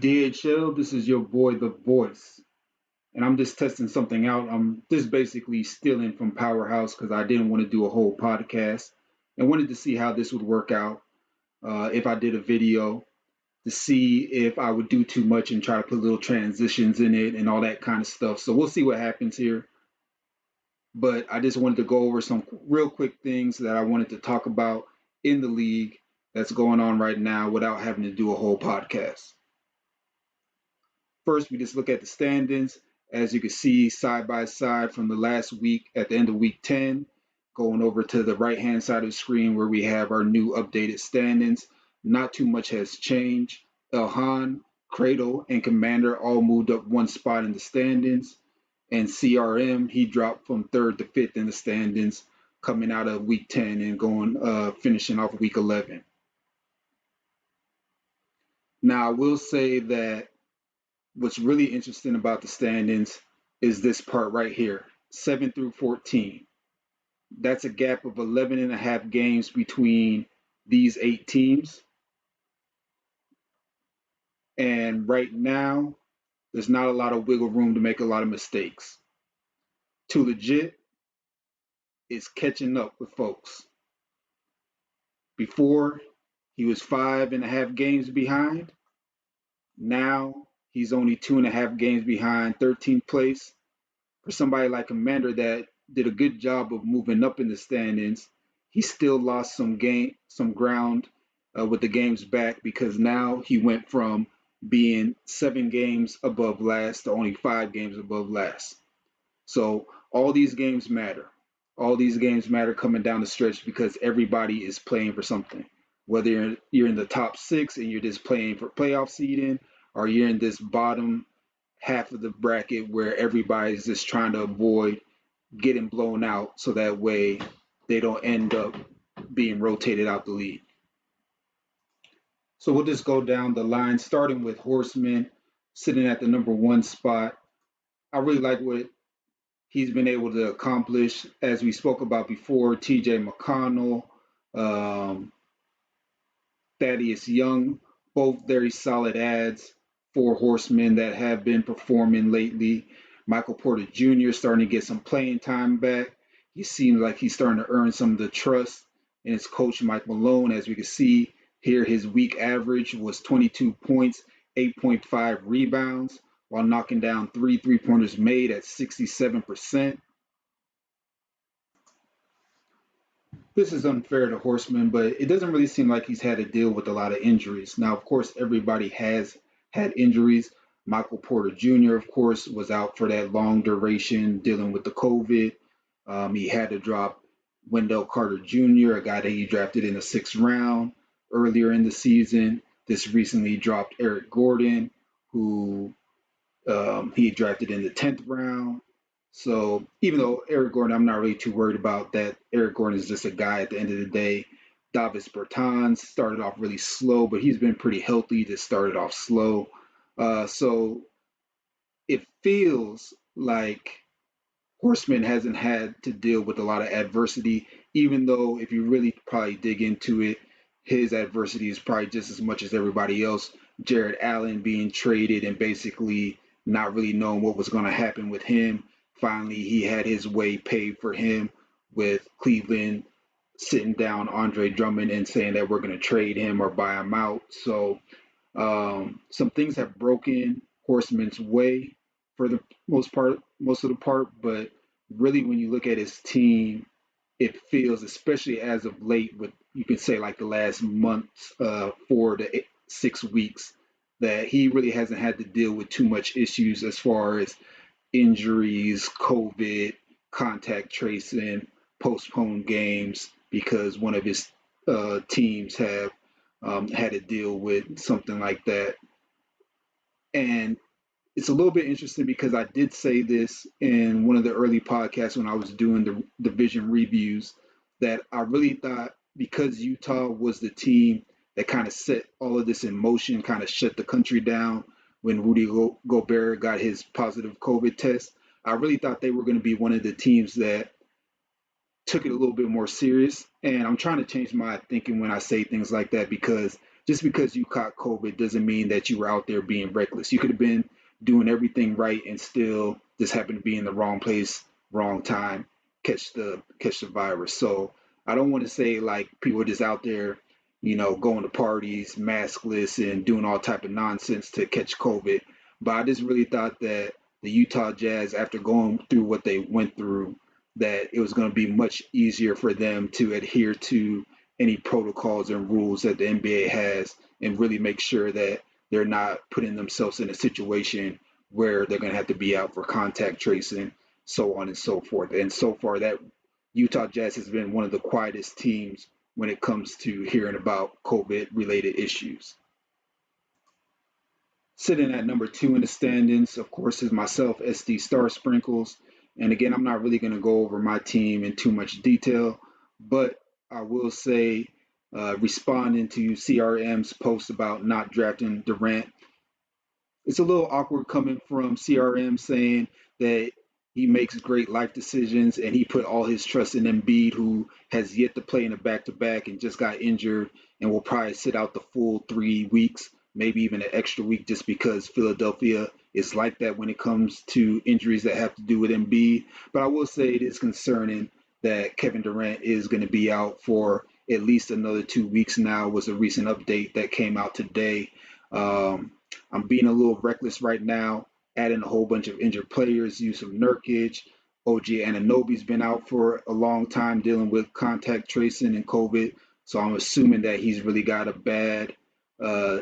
DHL, this is your boy, The Voice, and I'm just testing something out. I'm just basically stealing from Powerhouse because I didn't want to do a whole podcast and wanted to see how this would work out if I did a video to see if I would do too much and try to put little transitions in it and all that kind of stuff. So we'll see what happens here. But I just wanted to go over some real quick things that I wanted to talk about in the league that's going on right now without having to do a whole podcast. First, we just look at the standings. As you can see, side by side from the last week at the end of week 10, going over to the right hand side of the screen where we have our new updated standings. Not too much has changed. Elhan, Cradle, and Commander all moved up one spot in the standings. And CRM, he dropped from third to fifth in the standings coming out of week 10 and finishing off week 11. Now, I will say that what's really interesting about the standings is this part right here, 7 through 14. That's a gap of 11 and a half games between these 8 teams. And right now, there's not a lot of wiggle room to make a lot of mistakes. Too Legit is catching up with folks. Before, he was 5.5 games behind. Now, he's only 2.5 games behind 13th place. For somebody like Commander that did a good job of moving up in the standings, he still lost some ground with the games back because now he went from being 7 games above last to only 5 games above last. So all these games matter. All these games matter coming down the stretch because everybody is playing for something. Whether you're in the top 6 and you're just playing for playoff seeding, or you're in this bottom half of the bracket where everybody's just trying to avoid getting blown out so that way they don't end up being rotated out the league. So we'll just go down the line, starting with Horseman sitting at the number 1 spot. I really like what he's been able to accomplish. As we spoke about before, TJ McConnell, Thaddeus Young, both very solid ads for Horsemen that have been performing lately. Michael Porter Jr. starting to get some playing time back. He seems like he's starting to earn some of the trust in his coach, Mike Malone. As we can see here, his week average was 22 points, 8.5 rebounds, while knocking down 3 3-pointers made at 67%. This is unfair to Horseman, but it doesn't really seem like he's had to deal with a lot of injuries. Now, of course, everybody has had injuries. Michael Porter Jr., of course, was out for that long duration dealing with the COVID. He had to drop Wendell Carter Jr., a guy that he drafted in the 6th round earlier in the season. This recently dropped Eric Gordon, who he drafted in the 10th round. So even though Eric Gordon, I'm not really too worried about that. Eric Gordon is just a guy at the end of the day. Davis Bertans started off really slow, but he's been pretty healthy. Just started off slow. So it feels like Horseman hasn't had to deal with a lot of adversity, even though if you really probably dig into it, his adversity is probably just as much as everybody else. Jared Allen being traded and basically not really knowing what was going to happen with him. Finally, he had his way paid for him with Cleveland sitting down Andre Drummond and saying that we're going to trade him or buy him out. So some things have broken Horseman's way for the most of the part, but really when you look at his team, it feels, especially as of late, with you can say like the last month, 4 to 6 weeks, that he really hasn't had to deal with too much issues as far as injuries, COVID, contact tracing, postponed games because one of his teams have had to deal with something like that. And it's a little bit interesting because I did say this in one of the early podcasts when I was doing the division reviews that I really thought because Utah was the team that kind of set all of this in motion, kind of shut the country down when Rudy Gobert got his positive COVID test. I really thought they were going to be one of the teams that took it a little bit more serious. And I'm trying to change my thinking when I say things like that because just because you caught COVID doesn't mean that you were out there being reckless. You could have been doing everything right and still just happened to be in the wrong place, wrong time, catch the virus. So I don't want to say like people are just out there, going to parties, maskless, and doing all type of nonsense to catch COVID. But I just really thought that the Utah Jazz, after going through what they went through, that it was going to be much easier for them to adhere to any protocols and rules that the NBA has and really make sure that they're not putting themselves in a situation where they're going to have to be out for contact tracing, so on and so forth. And so far, that Utah Jazz has been one of the quietest teams when it comes to hearing about COVID related issues. Sitting at number two in the standings, of course, is myself, SD Star Sprinkles. And again, I'm not really going to go over my team in too much detail, but I will say, responding to CRM's post about not drafting Durant, it's a little awkward coming from CRM saying that he makes great life decisions and he put all his trust in Embiid, who has yet to play in a back to back and just got injured and will probably sit out the full 3 weeks, maybe even an extra week, just because Philadelphia is like that when it comes to injuries that have to do with Embiid. But I will say it is concerning that Kevin Durant is going to be out for at least another 2 weeks now, was a recent update that came out today. Um, I'm being a little reckless right now, adding a whole bunch of injured players, use of Nurkic. OG Ananobi's been out for a long time dealing with contact tracing and COVID. So I'm assuming that he's really got a bad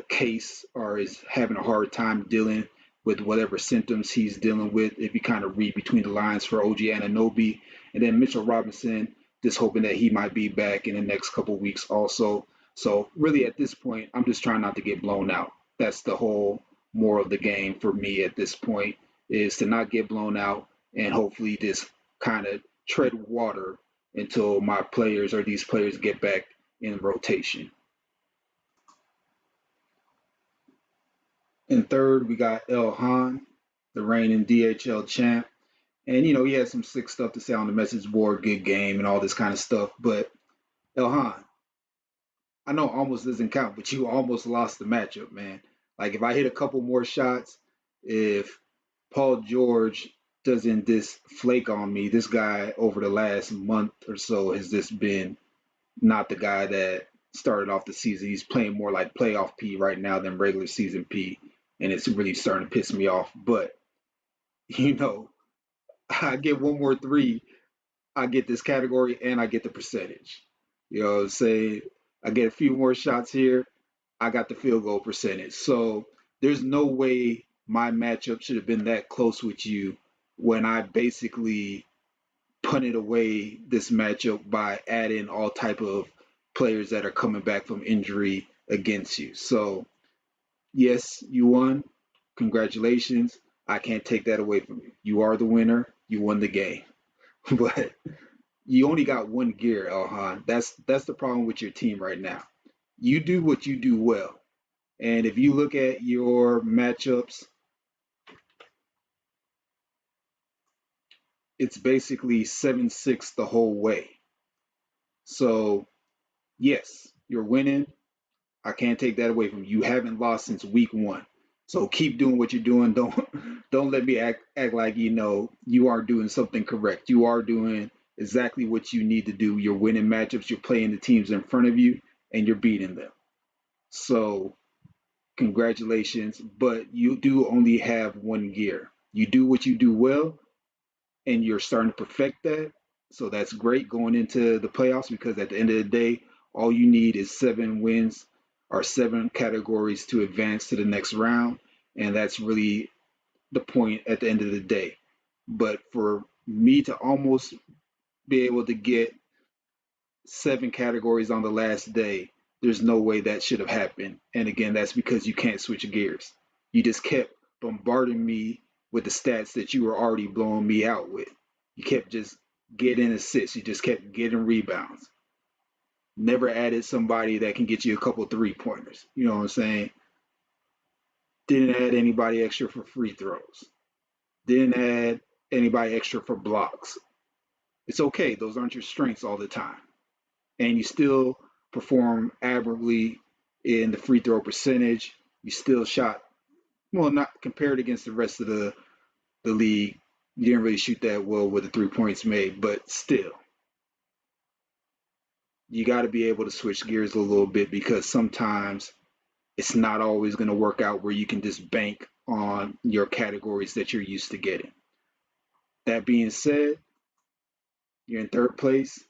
case or is having a hard time dealing with whatever symptoms he's dealing with. If you kind of read between the lines for OG Ananobi. And then Mitchell Robinson, just hoping that he might be back in the next couple of weeks also. So really at this point, I'm just trying not to get blown out. That's the whole moral of the game for me at this point, is to not get blown out and hopefully just kind of tread water until my players or these players get back in rotation. In third, we got El Han, the reigning DHL champ. And, he had some sick stuff to say on the message board, good game and all this kind of stuff. But El Han, I know almost doesn't count, but you almost lost the matchup, man. Like if I hit a couple more shots, if Paul George doesn't just flake on me, this guy over the last month or so has just been not the guy that started off the season. He's playing more like playoff P right now than regular season P, and it's really starting to piss me off. But you know, I get one more three, I get this category, and I get the percentage. Say I get a few more shots here, I got the field goal percentage. So there's no way my matchup should have been that close with you when I basically punted away this matchup by adding all type of players that are coming back from injury against you. So yes, you won. Congratulations. I can't take that away from you. You are the winner. You won the game. But you only got one gear, Elhan. That's the problem with your team right now. You do what you do well. And if you look at your matchups, it's basically 7-6 the whole way. So, yes, you're winning. I can't take that away from you. You haven't lost since week one. So keep doing what you're doing. Don't let me act like you aren't doing something correct. You are doing exactly what you need to do. You're winning matchups, you're playing the teams in front of you, and you're beating them. So congratulations. But you do only have one gear. You do what you do well, and you're starting to perfect that. So that's great going into the playoffs, because at the end of the day, all you need is 7 wins or 7 categories to advance to the next round. And that's really the point at the end of the day. But for me to almost be able to get 7 categories on the last day, there's no way that should have happened. And again, that's because you can't switch gears. You just kept bombarding me with the stats that you were already blowing me out with. You kept just getting assists. You just kept getting rebounds. Never added somebody that can get you a couple 3 pointers. You know what I'm saying? Didn't add anybody extra for free throws. Didn't add anybody extra for blocks. It's okay. Those aren't your strengths all the time. And you still perform admirably in the free throw percentage. You still shot, well, not compared against the rest of the league. You didn't really shoot that well with the 3 points made, but still, you got to be able to switch gears a little bit because sometimes it's not always going to work out where you can just bank on your categories that you're used to getting. That being said, you're in third place.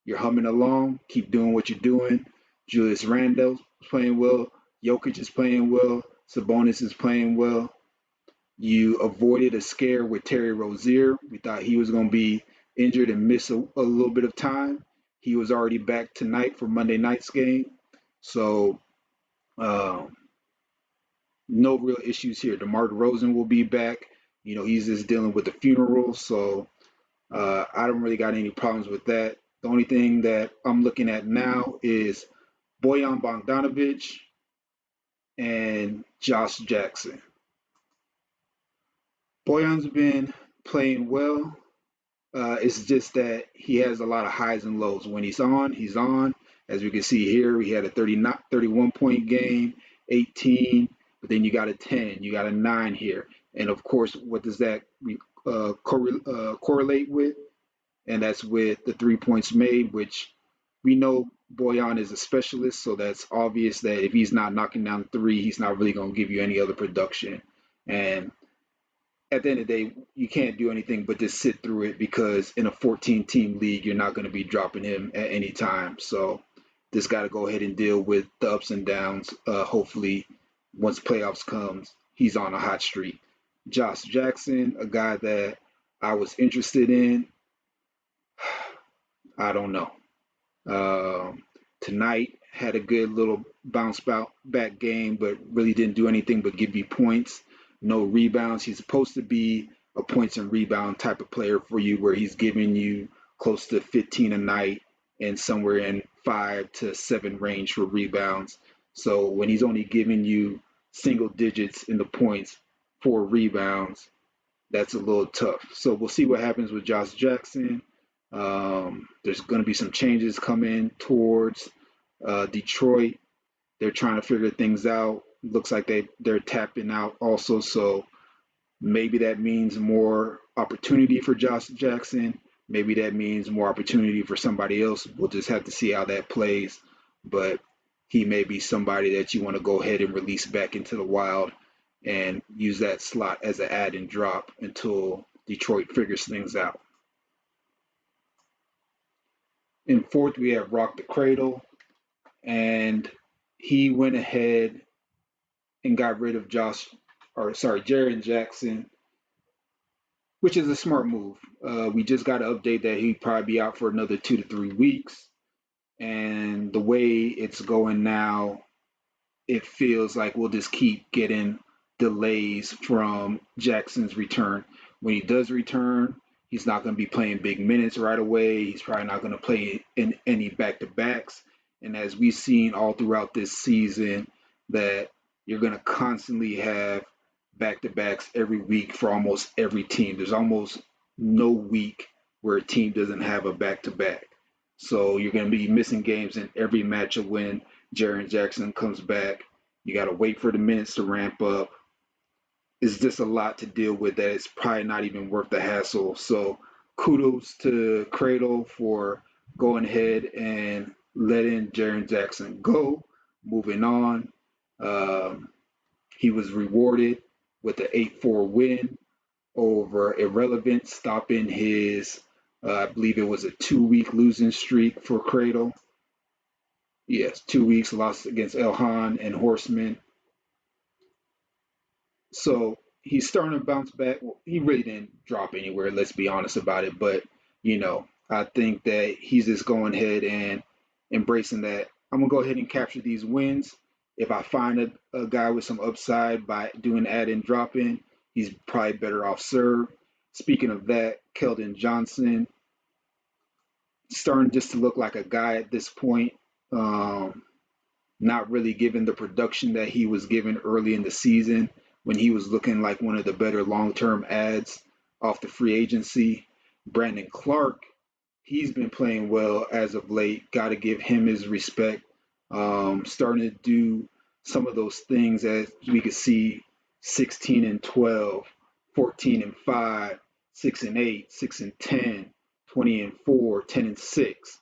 You're humming along. Keep doing what you're doing. Julius Randle's playing well. Jokic is playing well. Sabonis is playing well. You avoided a scare with Terry Rozier. We thought he was going to be injured and miss a little bit of time. He was already back tonight for Monday night's game. So, um, no real issues here. DeMar DeRozan will be back. He's just dealing with the funeral. So, I don't really got any problems with that. The only thing that I'm looking at now is Bojan Bogdanovic and Josh Jackson. Bojan's been playing well. It's just that he has a lot of highs and lows. When he's on, he's on. As we can see here, he had a 31-point game, 18, but then you got a 10, you got a 9 here. And of course, what does that correlate with? And that's with the 3 points made, which we know Boyan is a specialist, so that's obvious that if he's not knocking down three, he's not really going to give you any other production. And at the end of the day, you can't do anything but just sit through it because in a 14-team league, you're not going to be dropping him at any time. So just got to go ahead and deal with the ups and downs. Hopefully, once playoffs comes, he's on a hot streak. Josh Jackson, a guy that I was interested in. I don't know. Tonight had a good little bounce back game, but really didn't do anything but give you points. No rebounds. He's supposed to be a points and rebound type of player for you, where he's giving you close to 15 a night and somewhere in 5 to 7 range for rebounds. So when he's only giving you single digits in the points, 4 rebounds, that's a little tough. So we'll see what happens with Josh Jackson. There's going to be some changes coming towards Detroit. They're trying to figure things out. Looks like they're tapping out also. So maybe that means more opportunity for Josh Jackson. Maybe that means more opportunity for somebody else. We'll just have to see how that plays. But he may be somebody that you want to go ahead and release back into the wild and use that slot as an add and drop until Detroit figures things out. In fourth, we have Rock the Cradle, and he went ahead and got rid of Jaren Jackson, which is a smart move. We just got an update that he'd probably be out for another 2 to 3 weeks. And the way it's going now, it feels like we'll just keep getting delays from Jackson's return. When he does return, he's not going to be playing big minutes right away. He's probably not going to play in any back-to-backs. And as we've seen all throughout this season, that you're going to constantly have back-to-backs every week for almost every team. There's almost no week where a team doesn't have a back-to-back. So you're going to be missing games in every matchup when Jaren Jackson comes back. You got to wait for the minutes to ramp up. It's just a lot to deal with that it's probably not even worth the hassle. So kudos to Cradle for going ahead and letting Jaren Jackson go. Moving on, he was rewarded with an 8-4 win over Irrelevant, stopping his, I believe it was a 2-week losing streak for Cradle. Yes, 2 weeks lost against Elhan and Horseman. So he's starting to bounce back. Well, he really didn't drop anywhere, let's be honest about it. But, I think that he's just going ahead and embracing that. I'm going to go ahead and capture these wins. If I find a guy with some upside by doing add and drop in, he's probably better off served. Speaking of that, Keldon Johnson starting just to look like a guy at this point. Not really given the production that he was given early in the season when he was looking like one of the better long-term ads off the free agency. Brandon Clark, he's been playing well as of late. Got to give him his respect. starting to do some of those things as we could see 16 and 12, 14 and 5, 6 and 8, 6 and 10, 20 and 4, 10 and 6.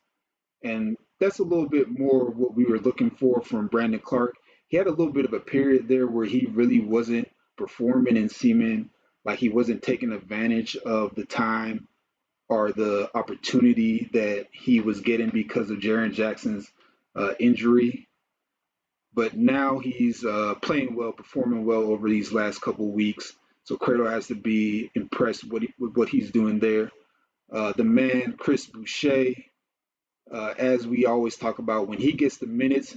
And that's a little bit more of what we were looking for from Brandon Clark. He had a little bit of a period there where he really wasn't performing and seeming like he wasn't taking advantage of the time or the opportunity that he was getting because of Jaren Jackson's injury. But now he's playing well, performing well over these last couple of weeks. So Cradle has to be impressed with what he's doing there. The man, Chris Boucher, as we always talk about, when he gets the minutes,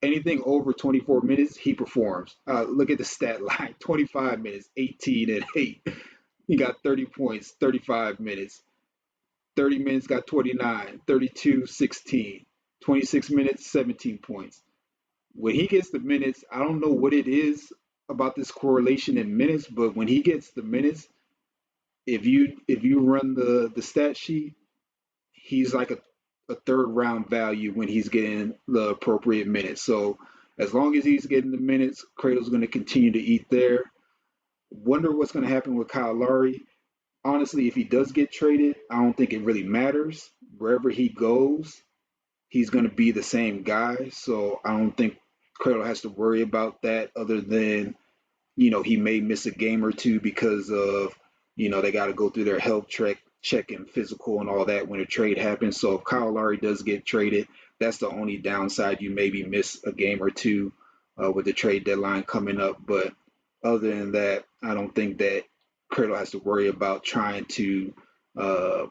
anything over 24 minutes, he performs. Look at the stat line: 25 minutes, 18 and 8. He got 30 points, 35 minutes. 30 minutes got 29, 32, 16. 26 minutes, 17 points. When he gets the minutes, I don't know what it is about this correlation in minutes, but when he gets the minutes, if you run the stat sheet, he's like a third round value when he's getting the appropriate minutes. So as long as he's getting the minutes, Cradle's going to continue to eat there. Wonder what's going to happen with Kyle Lowry. Honestly, if he does get traded, I don't think it really matters. Wherever he goes, he's going to be the same guy. So I don't think Cradle has to worry about that other than, he may miss a game or two because of, they got to go through their health check and physical and all that when a trade happens. So if Kyle Lowry does get traded, that's the only downside. You maybe miss a game or two with the trade deadline coming up. But other than that, I don't think that Cradle has to worry about trying to uh,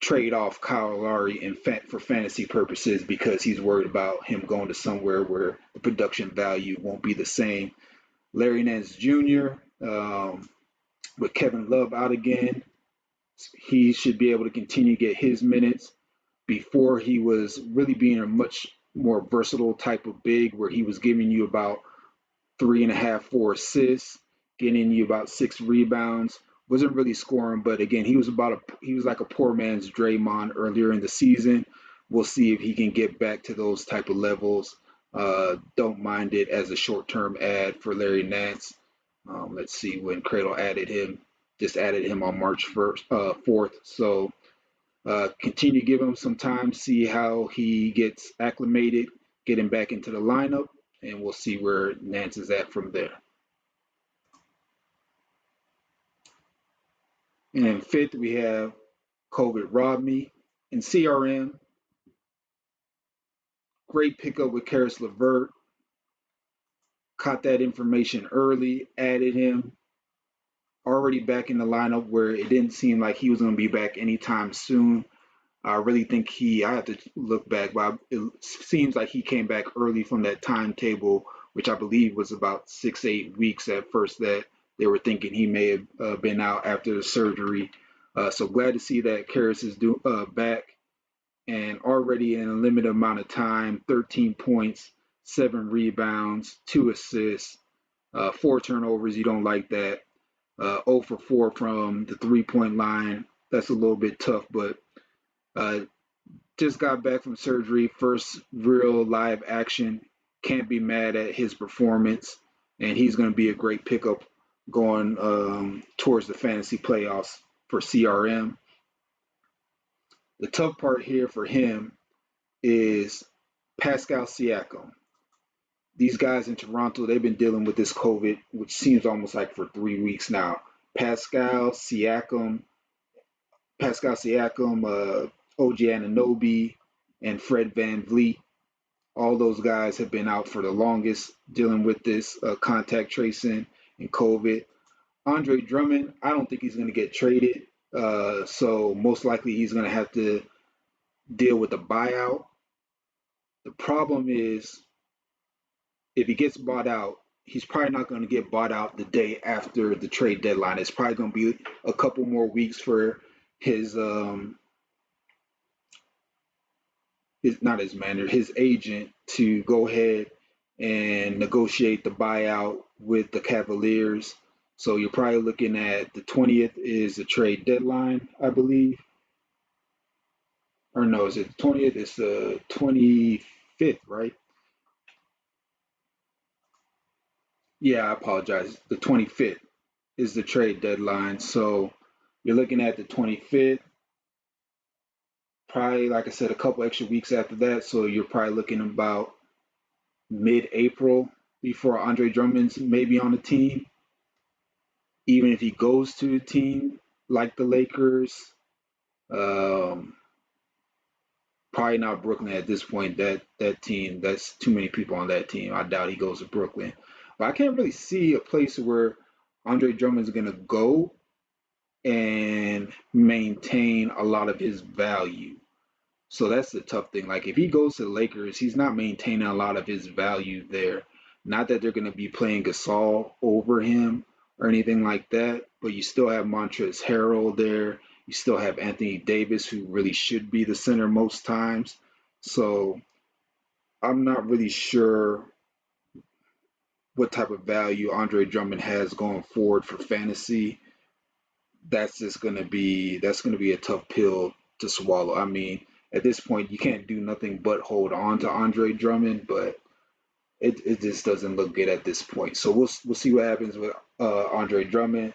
trade off Kyle Lowry for fantasy purposes because he's worried about him going to somewhere where the production value won't be the same. Larry Nance Jr., with Kevin Love out again, he should be able to continue to get his minutes. Before, he was really being a much more versatile type of big where he was giving you about 3.5, 4 assists, getting you about 6 rebounds. Wasn't really scoring, but again, he was like a poor man's Draymond earlier in the season. We'll see if he can get back to those type of levels. Don't mind it as a short-term ad for Larry Nance. Let's see when Cradle just added him on March 4th. So continue to give him some time, see how he gets acclimated, get him back into the lineup, and we'll see where Nance is at from there. And fifth, we have COVID Rodney and CRM. Great pickup with Karis LeVert. Caught that information early, added him. Already back in the lineup where it didn't seem like he was going to be back anytime soon. I really think I have to look back, but it seems like he came back early from that timetable, which I believe was about 6, 8 weeks at first that they were thinking he may have been out after the surgery. So glad to see that Karras is back and already in a limited amount of time, 13 points, 7 rebounds, 2 assists, 4 turnovers. You don't like that. 0 for 4 from the 3-point line. That's a little bit tough, but uh, just got back from surgery, first real live action. Can't be mad at his performance, and he's going to be a great pickup going towards the fantasy playoffs for CRM. The tough part here for him is Pascal Siakam. These guys in Toronto, they've been dealing with this COVID, which seems almost like for 3 weeks now. Pascal Siakam, OG Anunoby, and Fred VanVleet. All those guys have been out for the longest dealing with this contact tracing and COVID. Andre Drummond, I don't think he's going to get traded. So most likely he's going to have to deal with a buyout. The problem is if he gets bought out, he's probably not going to get bought out the day after the trade deadline. It's probably going to be a couple more weeks for his his agent to go ahead and negotiate the buyout with the Cavaliers. So you're probably looking at the 20th is the trade deadline, I believe. Or no, is it the 20th? It's the 25th. 25th, right? Yeah, I apologize. The 25th is the trade deadline. So you're looking at the 25th, probably, like I said, a couple extra weeks after that. So you're probably looking about mid-April before Andre Drummond's maybe on the team. Even if he goes to a team like the Lakers, um, probably not Brooklyn at this point. That team, that's too many people on that team. I doubt he goes to Brooklyn. But I can't really see a place where Andre Drummond's gonna go and maintain a lot of his value. So that's the tough thing. Like if he goes to the Lakers, he's not maintaining a lot of his value there. Not that they're going to be playing Gasol over him or anything like that, but you still have Montrezl Harrell there. You still have Anthony Davis, who really should be the center most times. So I'm not really sure what type of value Andre Drummond has going forward for fantasy. That's gonna be a tough pill to swallow. I mean, at this point, you can't do nothing but hold on to Andre Drummond, but it just doesn't look good at this point. So we'll see what happens with Andre Drummond.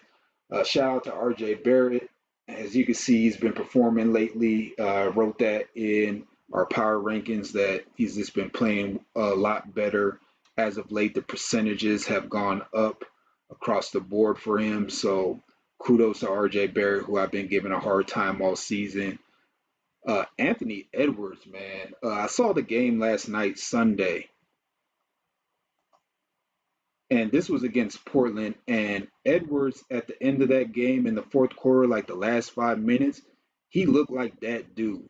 Shout out to RJ Barrett. As you can see, he's been performing lately. Wrote that in our power rankings that he's just been playing a lot better as of late. The percentages have gone up across the board for him. So kudos to RJ Barrett, who I've been giving a hard time all season. Anthony Edwards, man. I saw the game last night, Sunday, and this was against Portland. And Edwards, at the end of that game in the fourth quarter, like the last 5 minutes, he looked like that dude.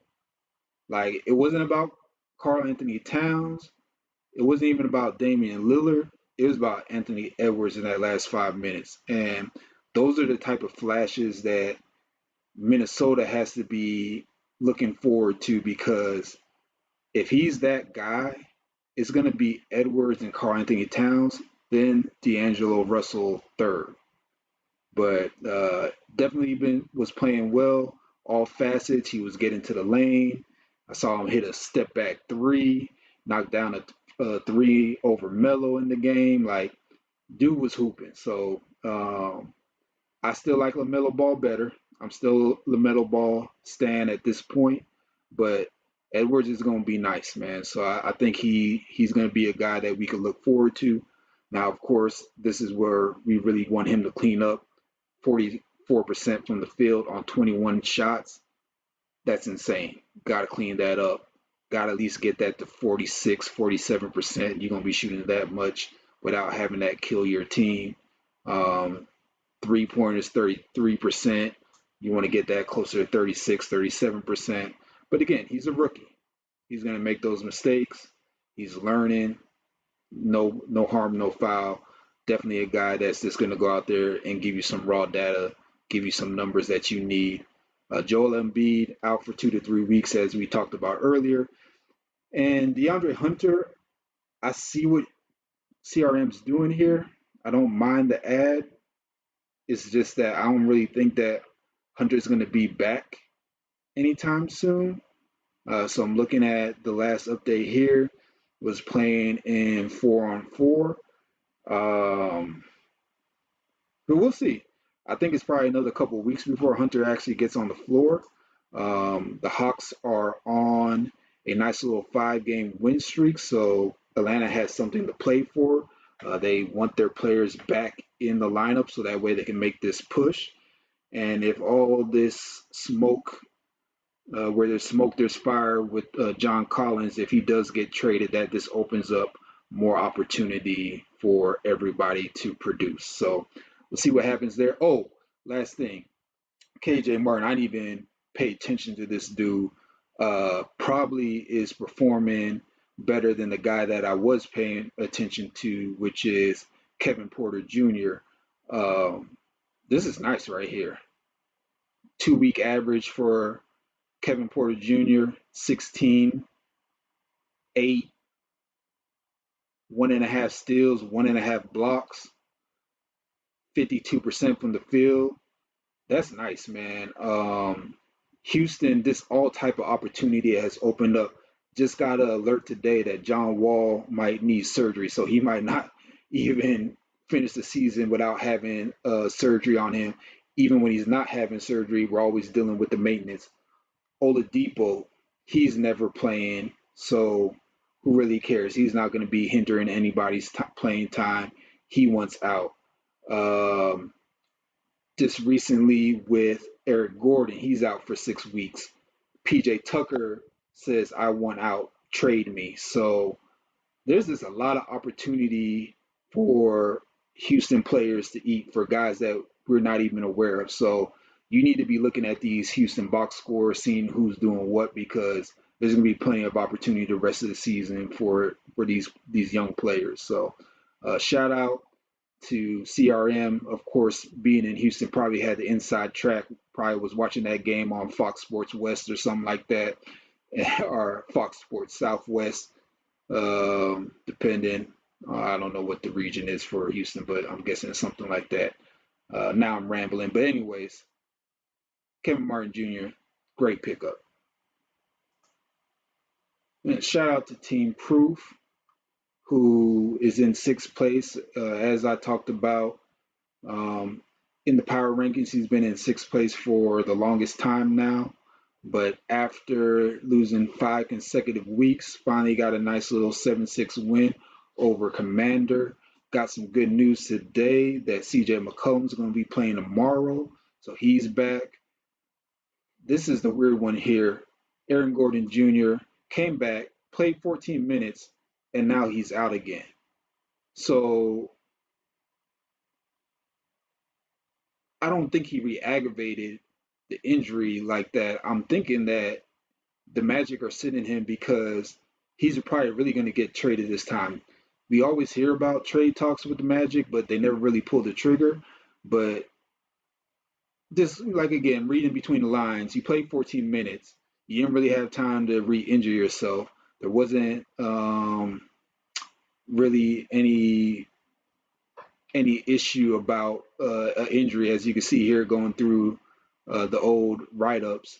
Like it wasn't about Karl Anthony Towns. It wasn't even about Damian Lillard. It was about Anthony Edwards in that last 5 minutes. And those are the type of flashes that Minnesota has to be looking forward to, because if he's that guy, it's going to be Edwards and Karl Anthony Towns, then D'Angelo Russell third. But definitely been was playing well, all facets. He was getting to the lane. I saw him hit a step back three, knock down a three over Melo in the game. Like dude was hooping. So I still like LaMelo Ball better. I'm still LaMelo Ball stan at this point, but Edwards is going to be nice, man. So I think he's going to be a guy that we could look forward to. Now, of course, this is where we really want him to clean up. 44% from the field on 21 shots. That's insane. Got to clean that up. Got to at least get that to 46, 47%. You're going to be shooting that much without having that kill your team. Um, 3 pointers, 33%. You want to get that closer to 36, 37%. But again, he's a rookie. He's going to make those mistakes. He's learning. No harm, no foul. Definitely a guy that's just going to go out there and give you some raw data, give you some numbers that you need. Joel Embiid out for 2 to 3 weeks, as we talked about earlier. And DeAndre Hunter, I see what CRM's doing here. I don't mind the ad. It's just that I don't really think that Hunter's going to be back anytime soon. So I'm looking at the last update here, was playing in 4-on-4. Um, but we'll see. I think it's probably another couple of weeks before Hunter actually gets on the floor. The Hawks are on a nice little 5-game win streak, so Atlanta has something to play for. They want their players back in the lineup so that way they can make this push. And if all this smoke, where there's smoke, there's fire with John Collins, if he does get traded, that just opens up more opportunity for everybody to produce. So we'll see what happens there. Oh, last thing, KJ Martin, I didn't even pay attention to this dude. Probably is performing better than the guy that I was paying attention to, which is Kevin Porter Jr. This is nice right here. 2 week average for Kevin Porter Jr., 16, 8, 1.5 steals, 1.5 blocks, 52% from the field. That's nice, man. Houston, this all type of opportunity has opened up Just got an alert today that John Wall might need surgery, so he might not even finish the season without having surgery on him. Even when he's not having surgery, we're always dealing with the maintenance. Oladipo, he's never playing, so who really cares? He's not going to be hindering anybody's playing time. He wants out. Um, just recently with Eric Gordon, he's out for 6 weeks. PJ Tucker says, I want out, trade me. So there's just a lot of opportunity for Houston players to eat for guys that we're not even aware of. So you need to be looking at these Houston box scores, seeing who's doing what, because there's going to be plenty of opportunity the rest of the season for these young players. So shout out to CRM, of course, being in Houston, probably had the inside track. Probably was watching that game on Fox Sports West or something like that, or Fox Sports Southwest, depending. I don't know what the region is for Houston, but I'm guessing it's something like that. Now I'm rambling, but anyways, Kevin Martin Jr., great pickup. And shout out to Team Proof, who is in sixth place, as I talked about. Um, in the power rankings, he's been in sixth place for the longest time now. But after losing 5 consecutive weeks, finally got a nice little 7-6 win over Commander. Got some good news today that CJ McCollum's going to be playing tomorrow. So he's back. This is the weird one here. Aaron Gordon Jr. came back, played 14 minutes, and now he's out again. So I don't think he re-aggravated the injury like that. I'm thinking that the Magic are sitting him because he's probably really going to get traded this time. We always hear about trade talks with the Magic, but they never really pull the trigger. But this, like again, reading between the lines, you played 14 minutes. You didn't really have time to re-injure yourself. There wasn't really any issue about an injury, as you can see here going through the old write-ups.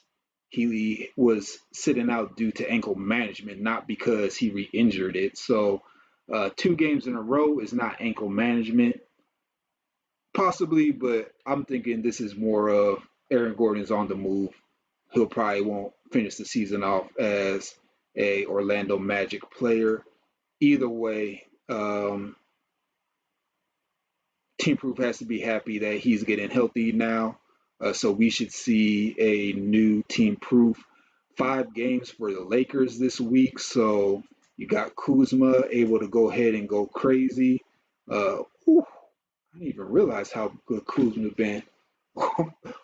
He was sitting out due to ankle management, not because he re-injured it. So 2 games in a row is not ankle management, possibly, but I'm thinking this is more of Aaron Gordon's on the move. He'll probably won't finish the season off as a Orlando Magic player. Either way, Team Proof has to be happy that he's getting healthy now. So we should see a new Team Proof. 5 games for the Lakers this week. So you got Kuzma able to go ahead and go crazy. Whew, I didn't even realize how good Kuzma been.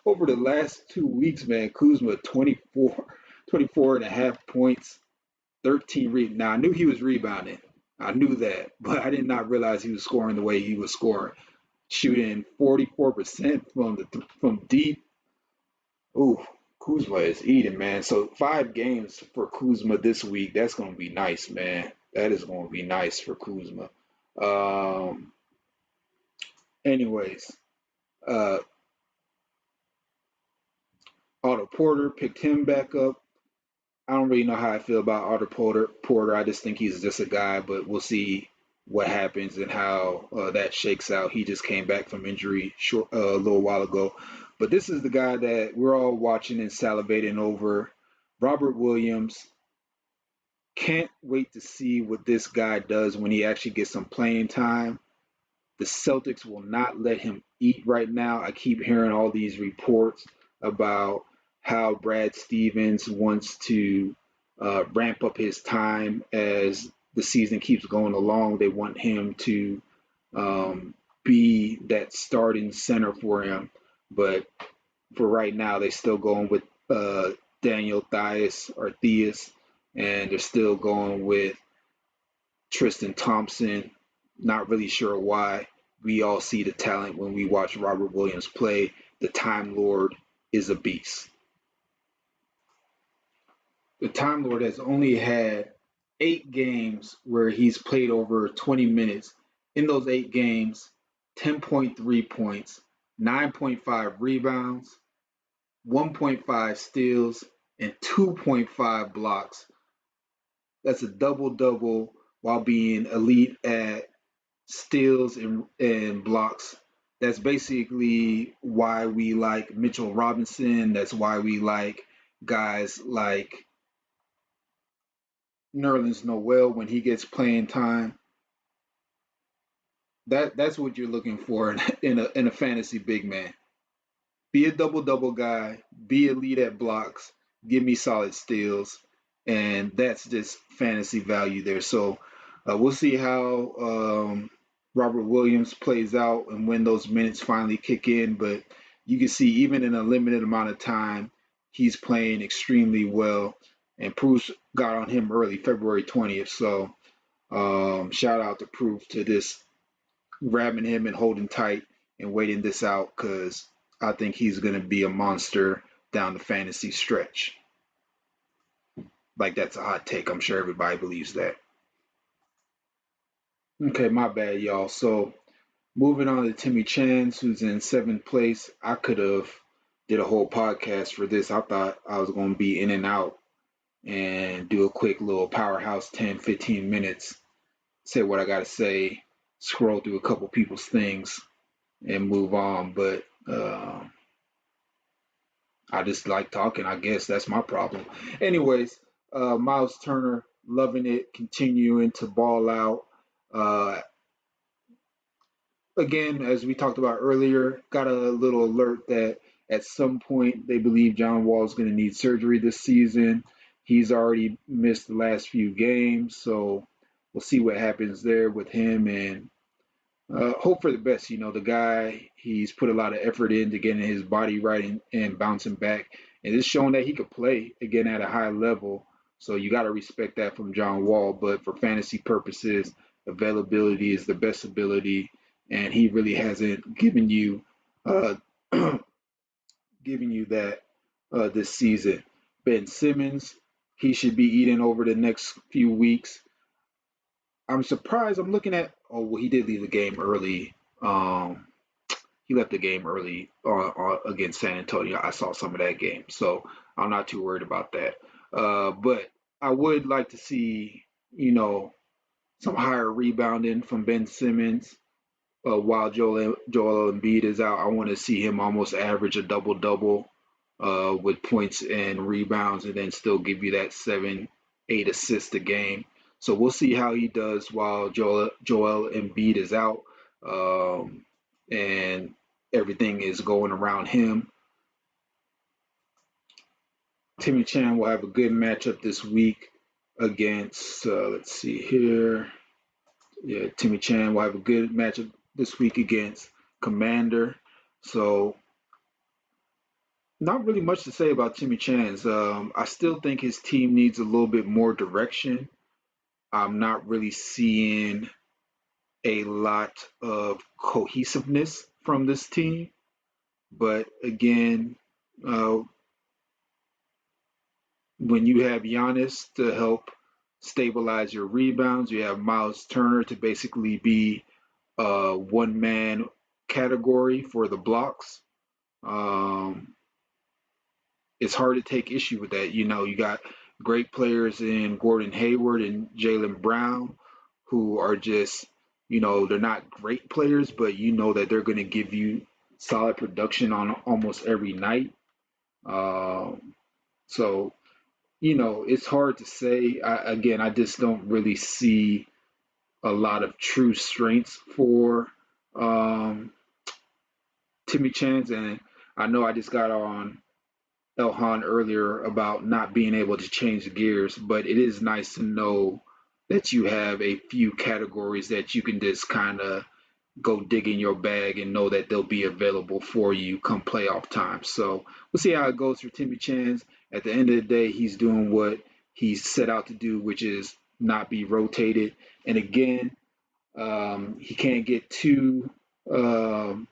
Over the last 2 weeks, man, Kuzma 24 and a half points, 13 rebounds. Now, I knew he was rebounding. I knew that, but I did not realize he was scoring the way he was scoring, shooting 44% from deep. Ooh, Kuzma is eating, man. So 5 games for Kuzma this week. That's gonna be nice, man. That is gonna be nice for Kuzma. Um, anyways, uh, Otto Porter picked him back up. I don't really know how I feel about Otto Porter. I just think he's just a guy, but we'll see what happens and how that shakes out. He just came back from injury a little while ago. But this is the guy that we're all watching and salivating over. Robert Williams. Can't wait to see what this guy does when he actually gets some playing time. The Celtics will not let him eat right now. I keep hearing all these reports about how Brad Stevens wants to ramp up his time as the season keeps going along. They want him to be that starting center for him. But for right now, they're still going with Daniel Theus, and they're still going with Tristan Thompson. Not really sure why. We all see the talent when we watch Robert Williams play. The Time Lord is a beast. The Time Lord has only had 8 games where he's played over 20 minutes. In those 8 games, 10.3 points, 9.5 rebounds, 1.5 steals, and 2.5 blocks. That's a double double while being elite at steals and blocks. That's basically why we like Mitchell Robinson. That's why we like guys like Nerlens Noel when he gets playing time. That's what you're looking for in a fantasy big man. Be a double double guy, be elite at blocks, give me solid steals, and that's just fantasy value there. So we'll see how Robert Williams plays out and when those minutes finally kick in. But you can see even in a limited amount of time, he's playing extremely well. And Proof got on him early, February 20th. So shout out to Proof to this grabbing him and holding tight and waiting this out because I think he's going to be a monster down the fantasy stretch. Like, that's a hot take. I'm sure everybody believes that. Okay, my bad, y'all. So, moving on to Timmy Chance, who's in seventh place. I could have did a whole podcast for this. I thought I was going to be in and out and do a quick little powerhouse 10, 15 minutes, say what I got to say, scroll through a couple people's things, and move on. But I just like talking. I guess that's my problem. Anyways, Miles Turner, loving it, continuing to ball out. Uh, Again, as we talked about earlier, got a little alert that at some point they believe John Wall is going to need surgery this season. He's already missed the last few games, so we'll see what happens there with him and hope for the best. You know, the guy, he's put a lot of effort into getting his body right and bouncing back. And it's showing that he could play again at a high level. So you got to respect that from John Wall. But for fantasy purposes, availability is the best ability. And he really hasn't uh, given you that this season. Ben Simmons, he should be eating over the next few weeks. I'm surprised. I'm looking at. Oh, well, he did leave the game early. Um, he left the game early against San Antonio. I saw some of that game, so I'm not too worried about that. But I would like to see, you know, some higher rebounding from Ben Simmons while Joel Embiid is out. I want to see him almost average a double double with points and rebounds, and then still give you that 7, 8 assists a game. So we'll see how he does while Joel Embiid is out, and everything is going around him. Timmy Chan will have a good matchup this week against. Let's see here. Yeah, Timmy Chan will have a good matchup this week against Commander. So not really much to say about Timmy Chan's. I still think his team needs a little bit more direction. I'm not really seeing a lot of cohesiveness from this team. But again, uh, when you have Giannis to help stabilize your rebounds, you have Miles Turner to basically be a one man category for the blocks. Um, it's hard to take issue with that. You know, you got great players in Gordon Hayward and Jalen Brown who are just, you know, they're not great players, but you know that they're going to give you solid production on almost every night. Um, so, you know, it's hard to say. Again, I just don't really see a lot of true strengths for um, Timmy Chance. And I know I just got on Elhan earlier about not being able to change gears, but it is nice to know that you have a few categories that you can just kind of go dig in your bag and know that they'll be available for you come playoff time. So we'll see how it goes for Timmy Chance. At the end of the day, he's doing what he set out to do, which is not be rotated. And again, he can't get too um,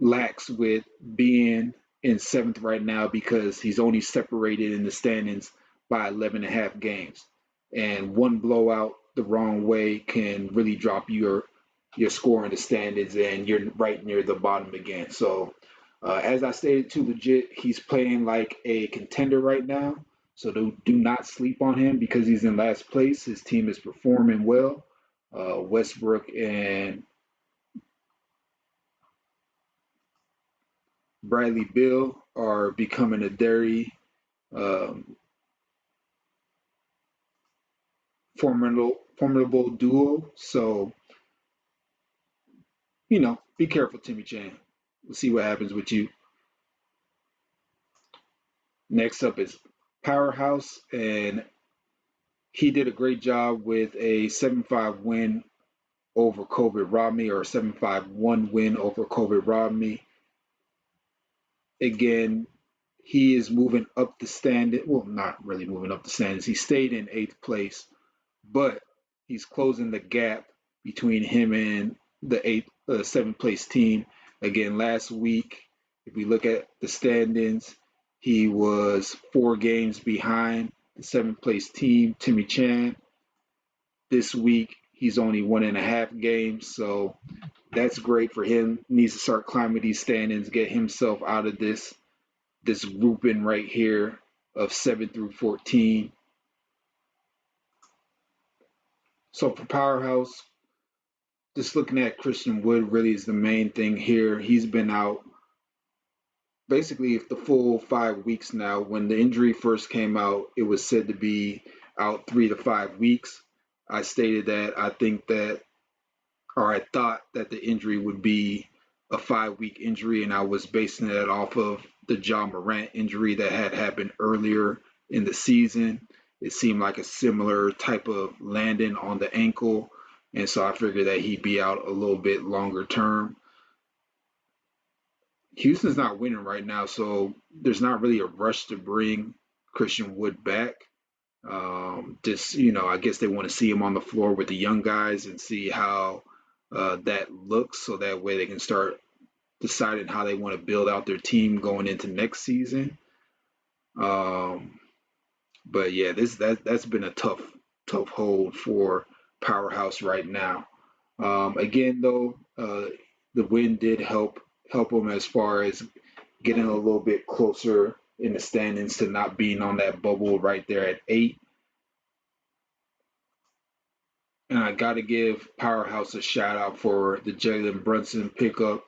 lax with being in seventh right now because he's only separated in the standings by 11 and a half games. And one blowout the wrong way can really drop your score in the standings and you're right near the bottom again. So As I stated too, legit, he's playing like a contender right now. So do not sleep on him because he's in last place. His team is performing well. Westbrook and Bradley Beal are becoming a very um, formidable duo. So, be careful, Timmy Chan. We'll see what happens with you. Next up is Powerhouse, and he did a great job with a 7-5 win over Kobe Romney, or 7-5-1 win over Kobe Romney. Again, he is moving up the standing. Well, not really moving up the standings. He stayed in eighth place, but he's closing the gap between him and the seventh place team. Again, last week, if we look at the standings, he was 4 games behind the seventh place team, Timmy Chan. This week, he's only 1.5 games, so that's great for him. He needs to start climbing these standings, get himself out of this grouping right here of 7 through 14. So for Powerhouse, just looking at Christian Wood really is the main thing here. He's been out basically the full 5 weeks now. When the injury first came out, it was said to be out 3 to 5 weeks. I stated that I think that, or I thought that the injury would be a 5 week injury, and I was basing that off of the John Morant injury that had happened earlier in the season. It seemed like a similar type of landing on the ankle, and so I figured that he'd be out a little bit longer term. Houston's not winning right now, so there's not really a rush to bring Christian Wood back. Just, I guess they want to see him on the floor with the young guys and see how that looks, so that way they can start deciding how they want to build out their team going into next season. Um, but yeah, that's been a tough hold for Powerhouse right now. Again, though, the win did help them as far as getting a little bit closer in the standings to not being on that bubble right there at 8. And I got to give Powerhouse a shout out for the Jalen Brunson pickup.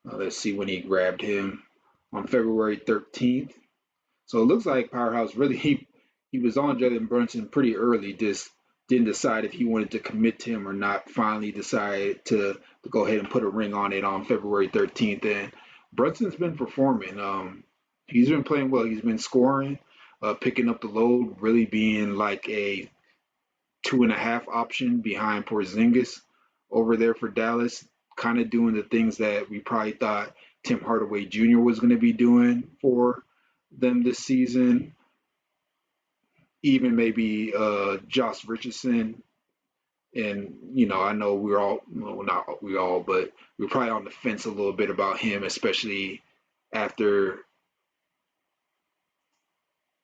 Let's see when he grabbed him on February 13th. So it looks like Powerhouse really he was on Jalen Brunson pretty early. Just didn't decide if he wanted to commit to him or not. Finally decided to go ahead and put a ring on it on February 13th. And Brunson's been performing. He's been playing well. He's been scoring, picking up the load, really being like a 2.5 option behind Porzingis over there for Dallas, kind of doing the things that we probably thought Tim Hardaway Jr. was going to be doing for them this season. Even maybe Josh Richardson. And, I know we're all, well, not we all, but we're probably on the fence a little bit about him, especially after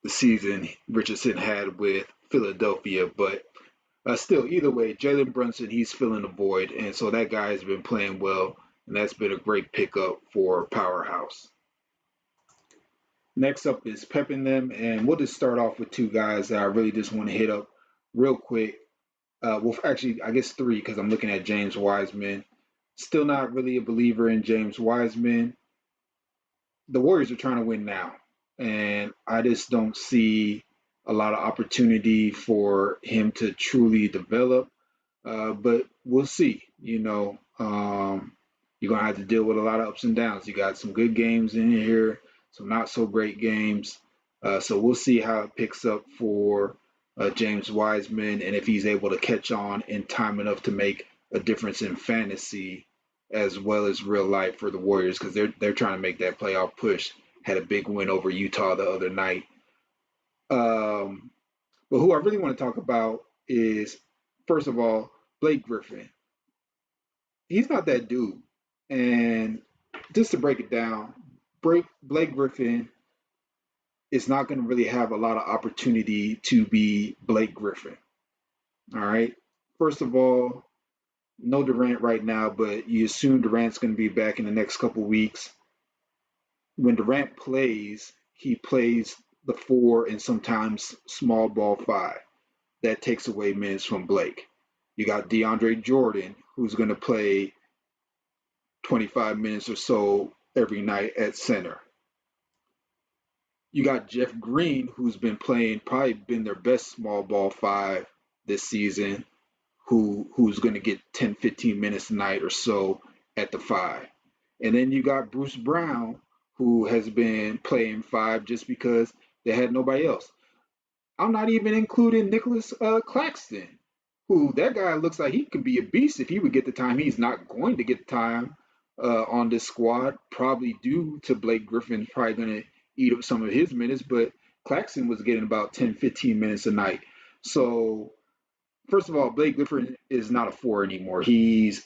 the season Richardson had with Philadelphia. But still, either way, Jalen Brunson, he's filling the void. And so that guy has been playing well. And that's been a great pickup for Powerhouse. Next up is Pepping Them. And we'll just start off with two guys that I really just want to hit up real quick. Well, actually, I guess three because I'm looking at James Wiseman. Still not really a believer in James Wiseman. The Warriors are trying to win now, and I just don't see a lot of opportunity for him to truly develop. But we'll see. You're gonna have to deal with a lot of ups and downs. You got some good games in here, some not so great games. So we'll see how it picks up for James Wiseman, and if he's able to catch on in time enough to make a difference in fantasy as well as real life for the Warriors, because they're trying to make that playoff push. Had a big win over Utah the other night. Um, but who I really want to talk about is, first of all, Blake Griffin. He's not that dude. And just to break it down, Blake Griffin is not going to really have a lot of opportunity to be Blake Griffin. All right. First of all, no Durant right now, but you assume Durant's going to be back in the next couple weeks. when Durant plays, he plays the four and sometimes small ball five. That takes away minutes from Blake. You got DeAndre Jordan, who's going to play 25 minutes or so every night at center. You got Jeff Green, who's been playing, probably been their best small ball five this season, who's going to get 10, 15 minutes a night or so at the five. And then you got Bruce Brown, who has been playing five just because they had nobody else. I'm not even including Nicholas Claxton, who that guy looks like he could be a beast if he would get the time. He's not going to get the time on this squad, probably due to Blake Griffin probably going to eat up some of his minutes, but Claxton was getting about 10, 15 minutes a night. So, first of all, Blake Griffin is not a four anymore. He's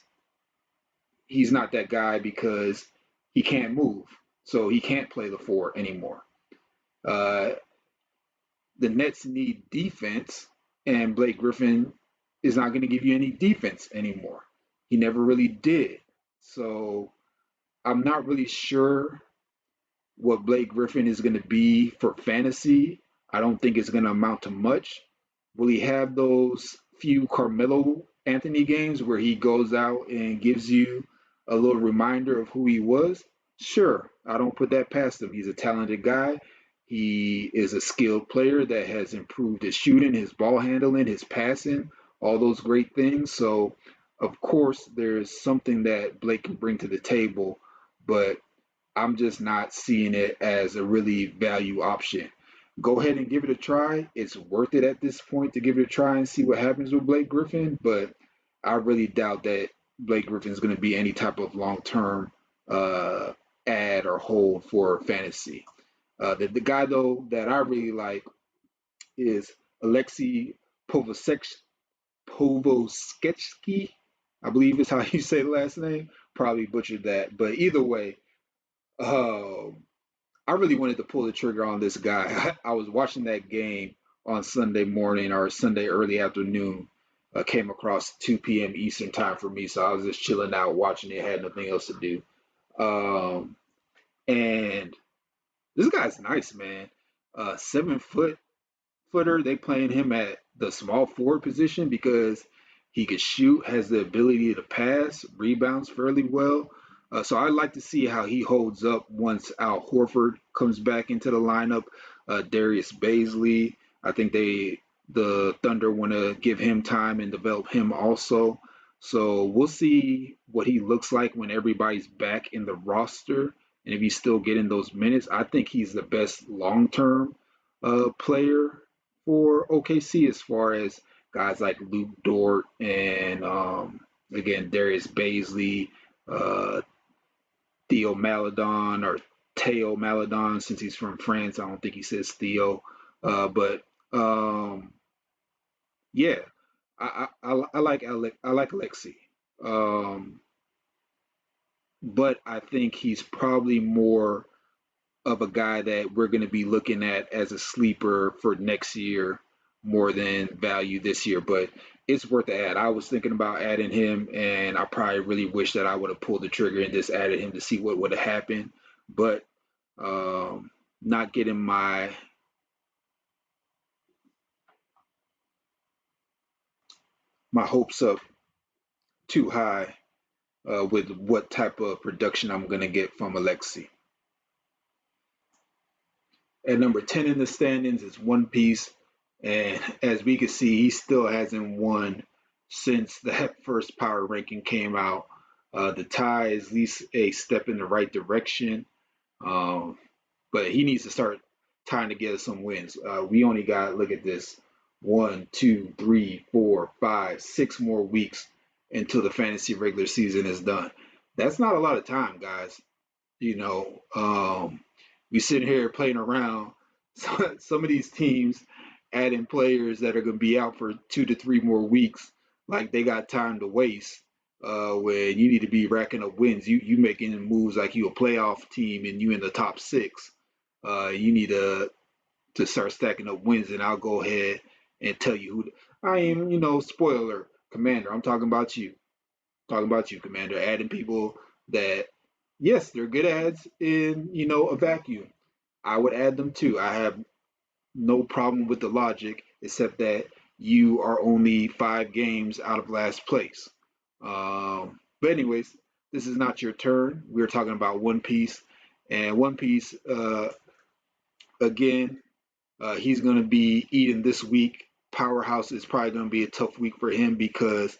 not that guy because he can't move, so he can't play the four anymore. Uh, the Nets need defense, and Blake Griffin is not going to give you any defense anymore. He never really did. So I'm not really sure what Blake Griffin is going to be for fantasy. I don't think it's going to amount to much. Will he have those few Carmelo Anthony games where he goes out and gives you a little reminder of who he was? Sure, I don't put that past him. He's a talented guy. He is a skilled player that has improved his shooting, his ball handling, his passing, all those great things. So, of course, there's something that Blake can bring to the table, but I'm just not seeing it as a really value option. Go ahead and give it a try. It's worth it at this point to give it a try and see what happens with Blake Griffin, but I really doubt that Blake Griffin is going to be any type of long term uh, ad or hold for fantasy. The guy, though, that I really like is Alexei Povosketsky. I believe is how you say the last name. Probably butchered that. But either way, um, I really wanted to pull the trigger on this guy. I was watching that game on Sunday morning or Sunday early afternoon. Came across 2 p.m. Eastern time for me, so I was just chilling out watching it. Had nothing else to do. Um, and this guy's nice, man. 7 foot footer. They playing him at the small forward position because he could shoot, has the ability to pass, rebounds fairly well. So I'd like to see how he holds up once Al Horford comes back into the lineup. Darius Baisley, I think the Thunder want to give him time and develop him also. So we'll see what he looks like when everybody's back in the roster and if he's still getting those minutes. I think he's the best long term player for OKC as far as guys like Luke Dort and again Darius Baisley, uh, Theo Maladon or Teo Maladon since he's from France. I don't think he says Theo, but um, yeah, I like I like Alexi, um, but I think he's probably more of a guy that we're going to be looking at as a sleeper for next year more than value this year. But it's worth the add. I was thinking about adding him, and I probably really wish that I would have pulled the trigger and just added him to see what would have happened. But not getting my hopes up too high with what type of production I'm going to get from Alexi. At number 10 in the standings is One Piece. And as we can see, he still hasn't won since that first power ranking came out. The tie is at least a step in the right direction. Um, but he needs to start tying together some wins. We only got, look at this, 1, 2, 3, 4, 5, 6 more weeks until the fantasy regular season is done. That's not a lot of time, guys. You know, we sitting here playing around. Some of these teams adding players that are going to be out for 2 to 3 more weeks, like they got time to waste. When you need to be racking up wins, you making moves like you a playoff team and you in the top six. You need to start stacking up wins, and I'll go ahead and tell you who I am. You know, spoiler, Commander. I'm talking about you. Talking about you, Commander. Adding people that Yes, they're good ads in, a vacuum. I would add them too. I have no problem with the logic, except that you are only 5 games out of last place. But anyways, this is not your turn. We're talking about One Piece, and One Piece again. He's going to be eating this week. Powerhouse is probably going to be a tough week for him because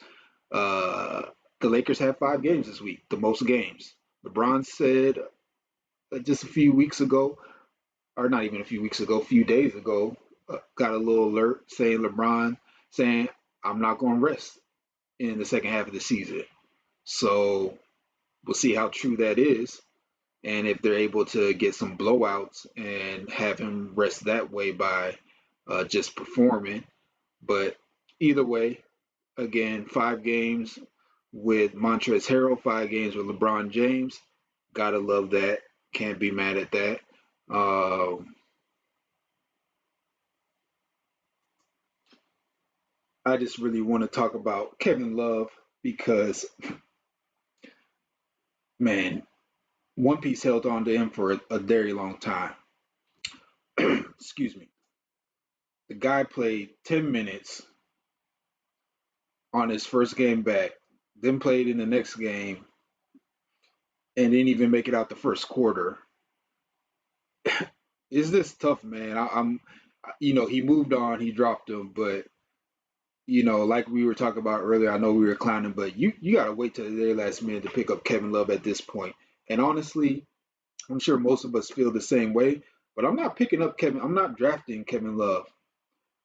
uh, the Lakers have 5 games this week, the most games. LeBron said just a few weeks ago, or not even a few weeks ago, a few days ago, got a little alert saying saying, I'm not going to rest in the second half of the season. So we'll see how true that is. And if they're able to get some blowouts and have him rest that way by just performing. But either way, again, 5 games with Montrezl Harrell, 5 games with LeBron James. Gotta love that. Can't be mad at that. I just really want to talk about Kevin Love because, man, One Piece held on to him for a very long time. Excuse me. The guy played 10 minutes on his first game back, then played in the next game, and didn't even make it out the first quarter. Is this tough, man? He moved on, he dropped him, but like we were talking about earlier, I know we were clowning, but you gotta wait till the very last minute to pick up Kevin Love at this point. And honestly, I'm sure most of us feel the same way. But I'm not picking up Kevin. I'm not drafting Kevin Love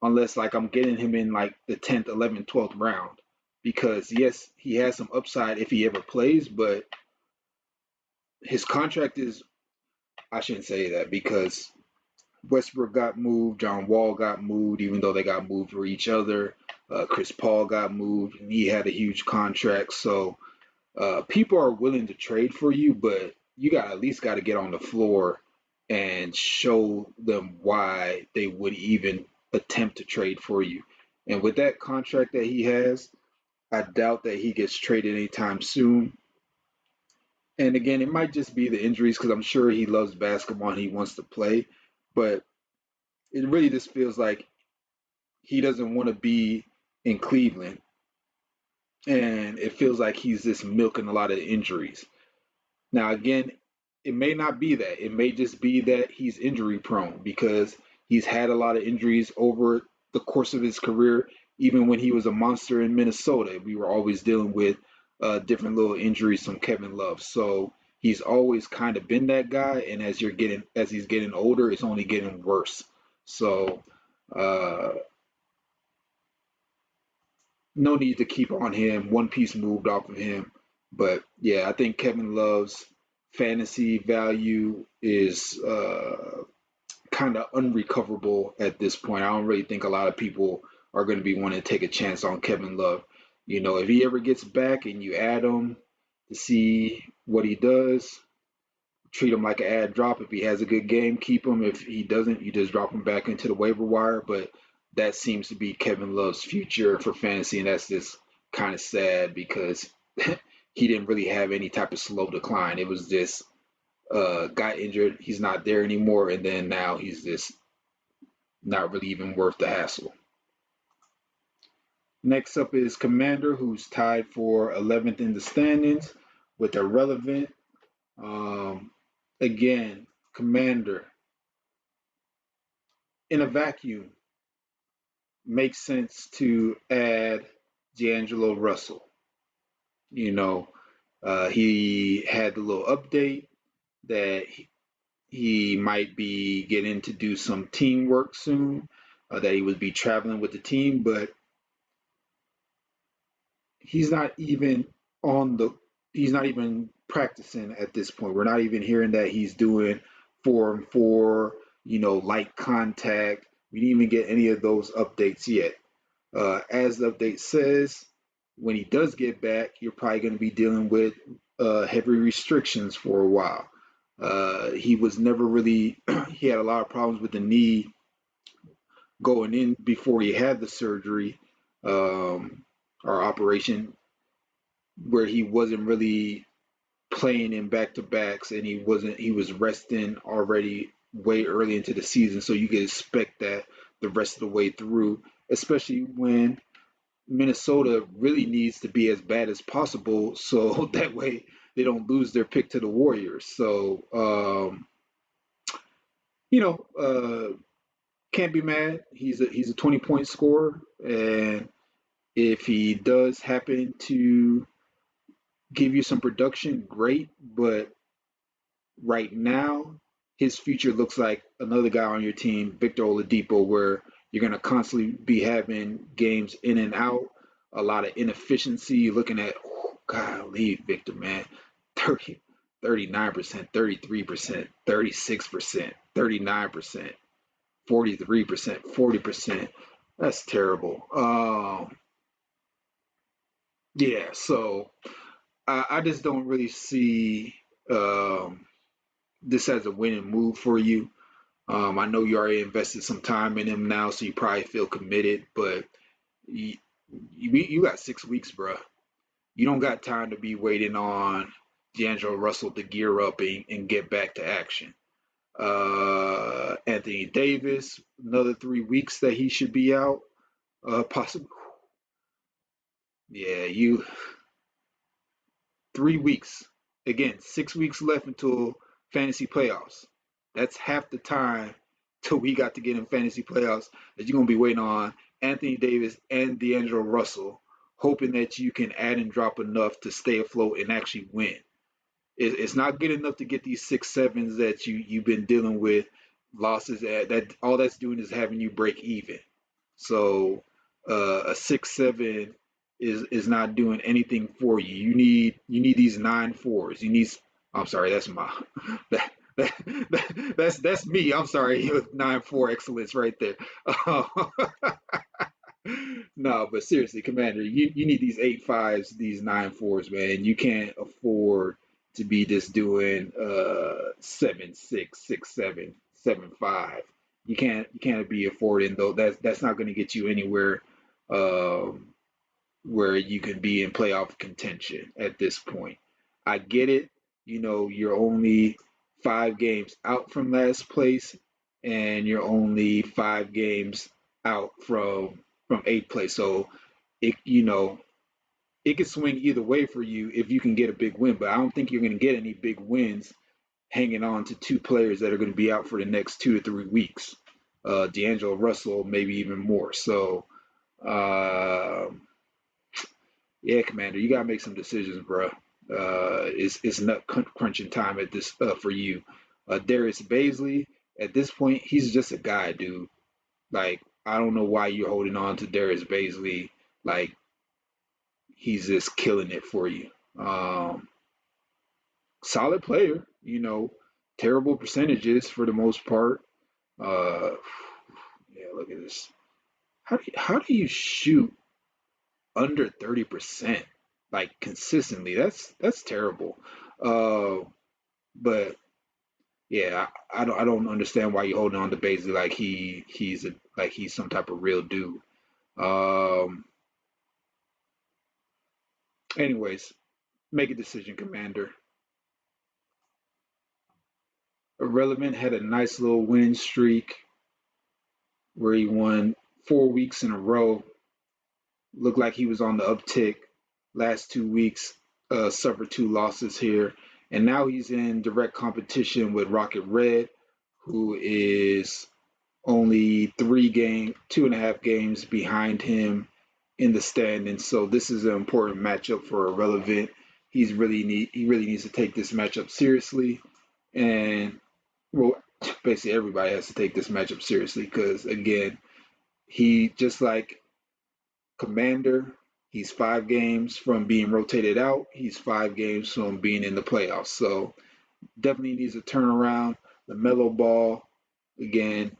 unless like I'm getting him in like the 10th, 11th, 12th round. Because yes, he has some upside if he ever plays, but his contract is. I shouldn't say that because Westbrook got moved, John Wall got moved, even though they got moved for each other. Chris Paul got moved, and he had a huge contract. So people are willing to trade for you, but you got at least got to get on the floor and show them why they would even attempt to trade for you. And with that contract that he has, I doubt that he gets traded anytime soon. And again, it might just be the injuries because I'm sure he loves basketball and he wants to play, but it really just feels like he doesn't want to be in Cleveland, and it feels like he's just milking a lot of injuries. Now, again, it may not be that. It may just be that he's injury prone because he's had a lot of injuries over the course of his career. Even when he was a monster in Minnesota, we were always dealing with different little injuries from Kevin Love. So he's always kind of been that guy. And as he's getting older, it's only getting worse. So uh, no need to keep on him. One Piece moved off of him. But yeah, I think Kevin Love's fantasy value is kind of unrecoverable at this point. I don't really think a lot of people are going to be wanting to take a chance on Kevin Love. If he ever gets back and you add him to see what he does, treat him like an ad drop. If he has a good game, keep him. If he doesn't, you just drop him back into the waiver wire. But that seems to be Kevin Love's future for fantasy, and that's just kind of sad because he didn't really have any type of slow decline. It was just got injured, he's not there anymore, and then now he's just not really even worth the hassle. Next up is Commander, who's tied for 11th in the standings with Irrelevant. Um, Again, Commander in a vacuum makes sense to add D'Angelo Russell. You know, he had the little update that he might be getting to do some teamwork soon, that he would be traveling with the team, but he's not even on the he's not even practicing at this point. We're not even hearing that he's doing 4 and 4, light contact. We didn't even get any of those updates yet. As the update says, when he does get back, you're probably going to be dealing with heavy restrictions for a while. He was never really, he had a lot of problems with the knee going in before he had the surgery or operation, where he wasn't really playing in back to backs, and he was resting already way early into the season, so you can expect that the rest of the way through, especially when Minnesota really needs to be as bad as possible, so that way they don't lose their pick to the Warriors. So you know, can't be mad. He's a 20-point scorer, and if he does happen to give you some production, great. But right now, his future looks like another guy on your team, Victor Oladipo, where you're going to constantly be having games in and out, a lot of inefficiency. You're looking at, oh, golly, Victor, man, 30, 39%, 33%, 36%, 39%, 43%, 40%. That's terrible. Yeah, so I just don't really see um, this as a winning move for you. I know you already invested some time in him now, so you probably feel committed, but you, you got 6 weeks, bro. You don't got time to be waiting on D'Angelo Russell to gear up and get back to action. Anthony Davis, another 3 weeks that he should be out. Possible. Yeah, you 3 weeks. Again, 6 weeks left until fantasy playoffs. That's half the time till we got to get in fantasy playoffs that you're gonna be waiting on Anthony Davis and D'Angelo Russell, hoping that you can add and drop enough to stay afloat and actually win. It's not good enough to get these 6 sevens that you've been dealing with losses at. That all that's doing is having you break even. So a 6-7 is not doing anything for you. You need these 9-4s. You need. I'm sorry, that's my that, that's me. I'm sorry, 9-4 excellence right there. No, but seriously, Commander, you need these 8-5s, these 9-4s, man. You can't afford to be just doing 7-6, 6-7, 7-5. You can't be affording though. That's not going to get you anywhere um, where you can be in playoff contention at this point. I get it. You're only 5 games out from last place, and you're only 5 games out from eighth place. So it could swing either way for you if you can get a big win. But I don't think you're going to get any big wins hanging on to 2 players that are going to be out for the next 2 to 3 weeks. D'Angelo Russell, maybe even more. So, uh, yeah, Commander, you gotta make some decisions, bro. It's nut crunching time at this for you. Darius Baisley, at this point, he's just a guy, dude. Like, I don't know why you're holding on to Darius Baisley. Like, he's just killing it for you. Um, Solid player, terrible percentages for the most part. Uh, yeah, look at this. How do you shoot under 30% like consistently? That's terrible. Uh, but yeah, I don't understand why you're holding on to Baisley like he's some type of real dude. Um, Anyways, make a decision, Commander. Irrelevant had a nice little winning streak where he won 4 weeks in a row. Looked like he was on the uptick. Last 2 weeks, suffered 2 losses here, and now he's in direct competition with Rocket Red, who is only 2.5 games behind him in the standings. So this is an important matchup for Irrelevant. He really needs to take this matchup seriously, and well, basically everybody has to take this matchup seriously because again, he just like Commander, he's 5 games from being rotated out. He's 5 games from being in the playoffs. So definitely needs a turnaround. LaMelo Ball, again,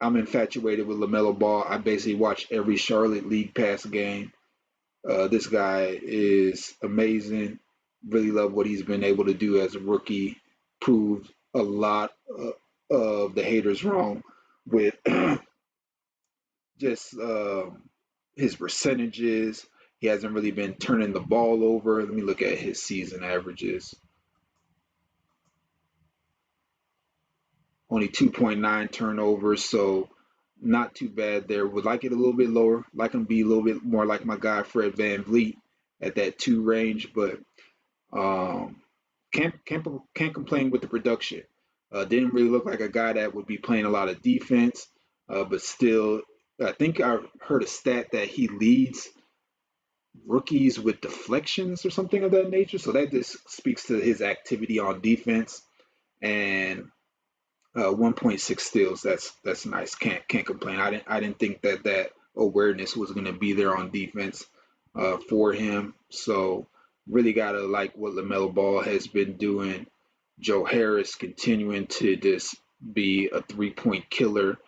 I'm infatuated with LaMelo Ball. I basically watch every Charlotte League Pass game. This guy is amazing. Really love what he's been able to do as a rookie. Proved a lot of the haters wrong with just his percentages. He hasn't really been turning the ball over. Let me look at his season averages. only 2.9 turnovers, so not too bad there. Would like it a little bit lower, like him to be a little bit more like my guy Fred Van Vliet at that 2 range, but um, can't complain with the production. Didn't really look like a guy that would be playing a lot of defense, but still, I think I heard a stat that he leads rookies with deflections or something of that nature. So that just speaks to his activity on defense and 1.6 steals. That's nice. Can't complain. I didn't think that awareness was going to be there on defense for him. So really gotta like what LaMelo Ball has been doing. Joe Harris continuing to just be a 3-point killer.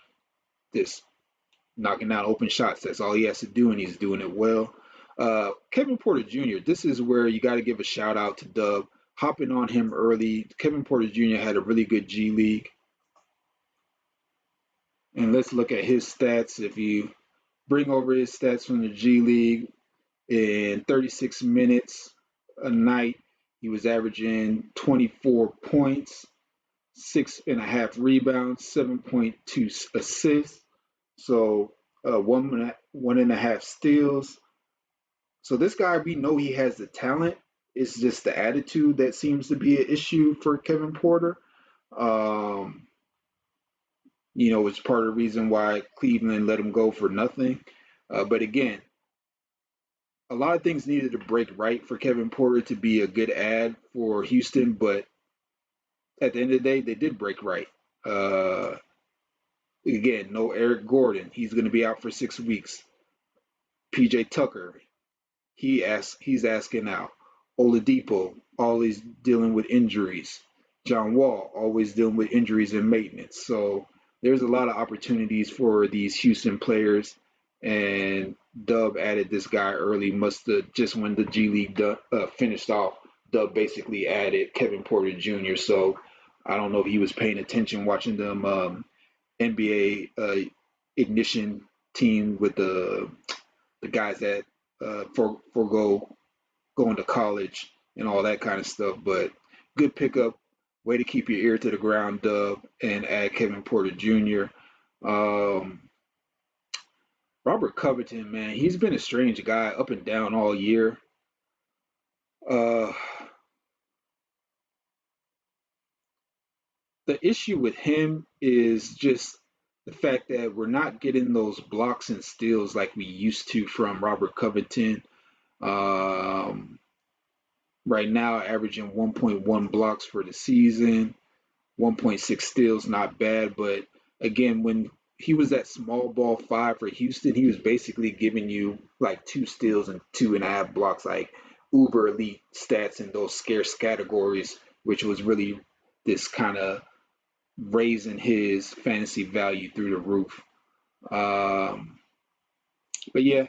This knocking out open shots. That's all he has to do, and he's doing it well. Kevin Porter Jr. This is where you got to give a shout out to Dub, hopping on him early. Kevin Porter Jr. had a really good G League, and let's look at his stats. If you bring over his stats from the G League, in 36 minutes a night, he was averaging 24 points, 6.5 rebounds, 7.2 assists. So one and a half steals. So this guy, we know he has the talent. It's just the attitude that seems to be an issue for Kevin Porter. Um, it's part of the reason why Cleveland let him go for nothing. But again, a lot of things needed to break right for Kevin Porter to be a good ad for Houston. But at the end of the day, they did break right. Uh, Again, no Eric Gordon. He's going to be out for 6 weeks. PJ Tucker, he's asking out. Oladipo always dealing with injuries. John Wall always dealing with injuries and maintenance. So there's a lot of opportunities for these Houston players. And Dub added this guy early. Must have just when the G League finished off. Dub basically added Kevin Porter Jr. So I don't know if he was paying attention watching them NBA ignition team with the guys that forego going to college and all that kind of stuff. But good pickup. Way to keep your ear to the ground, Dub, and add Kevin Porter Jr. Um, Robert Covington, man, he's been a strange guy up and down all year. Uh, the issue with him is just the fact that we're not getting those blocks and steals like we used to from Robert Covington. Um, right now, averaging 1.1 blocks for the season, 1.6 steals, not bad. But again, when he was that small ball five for Houston, he was basically giving you like 2 steals and 2.5 blocks, like uber elite stats in those scarce categories, which was really this kind of raising his fantasy value through the roof. Um, but yeah,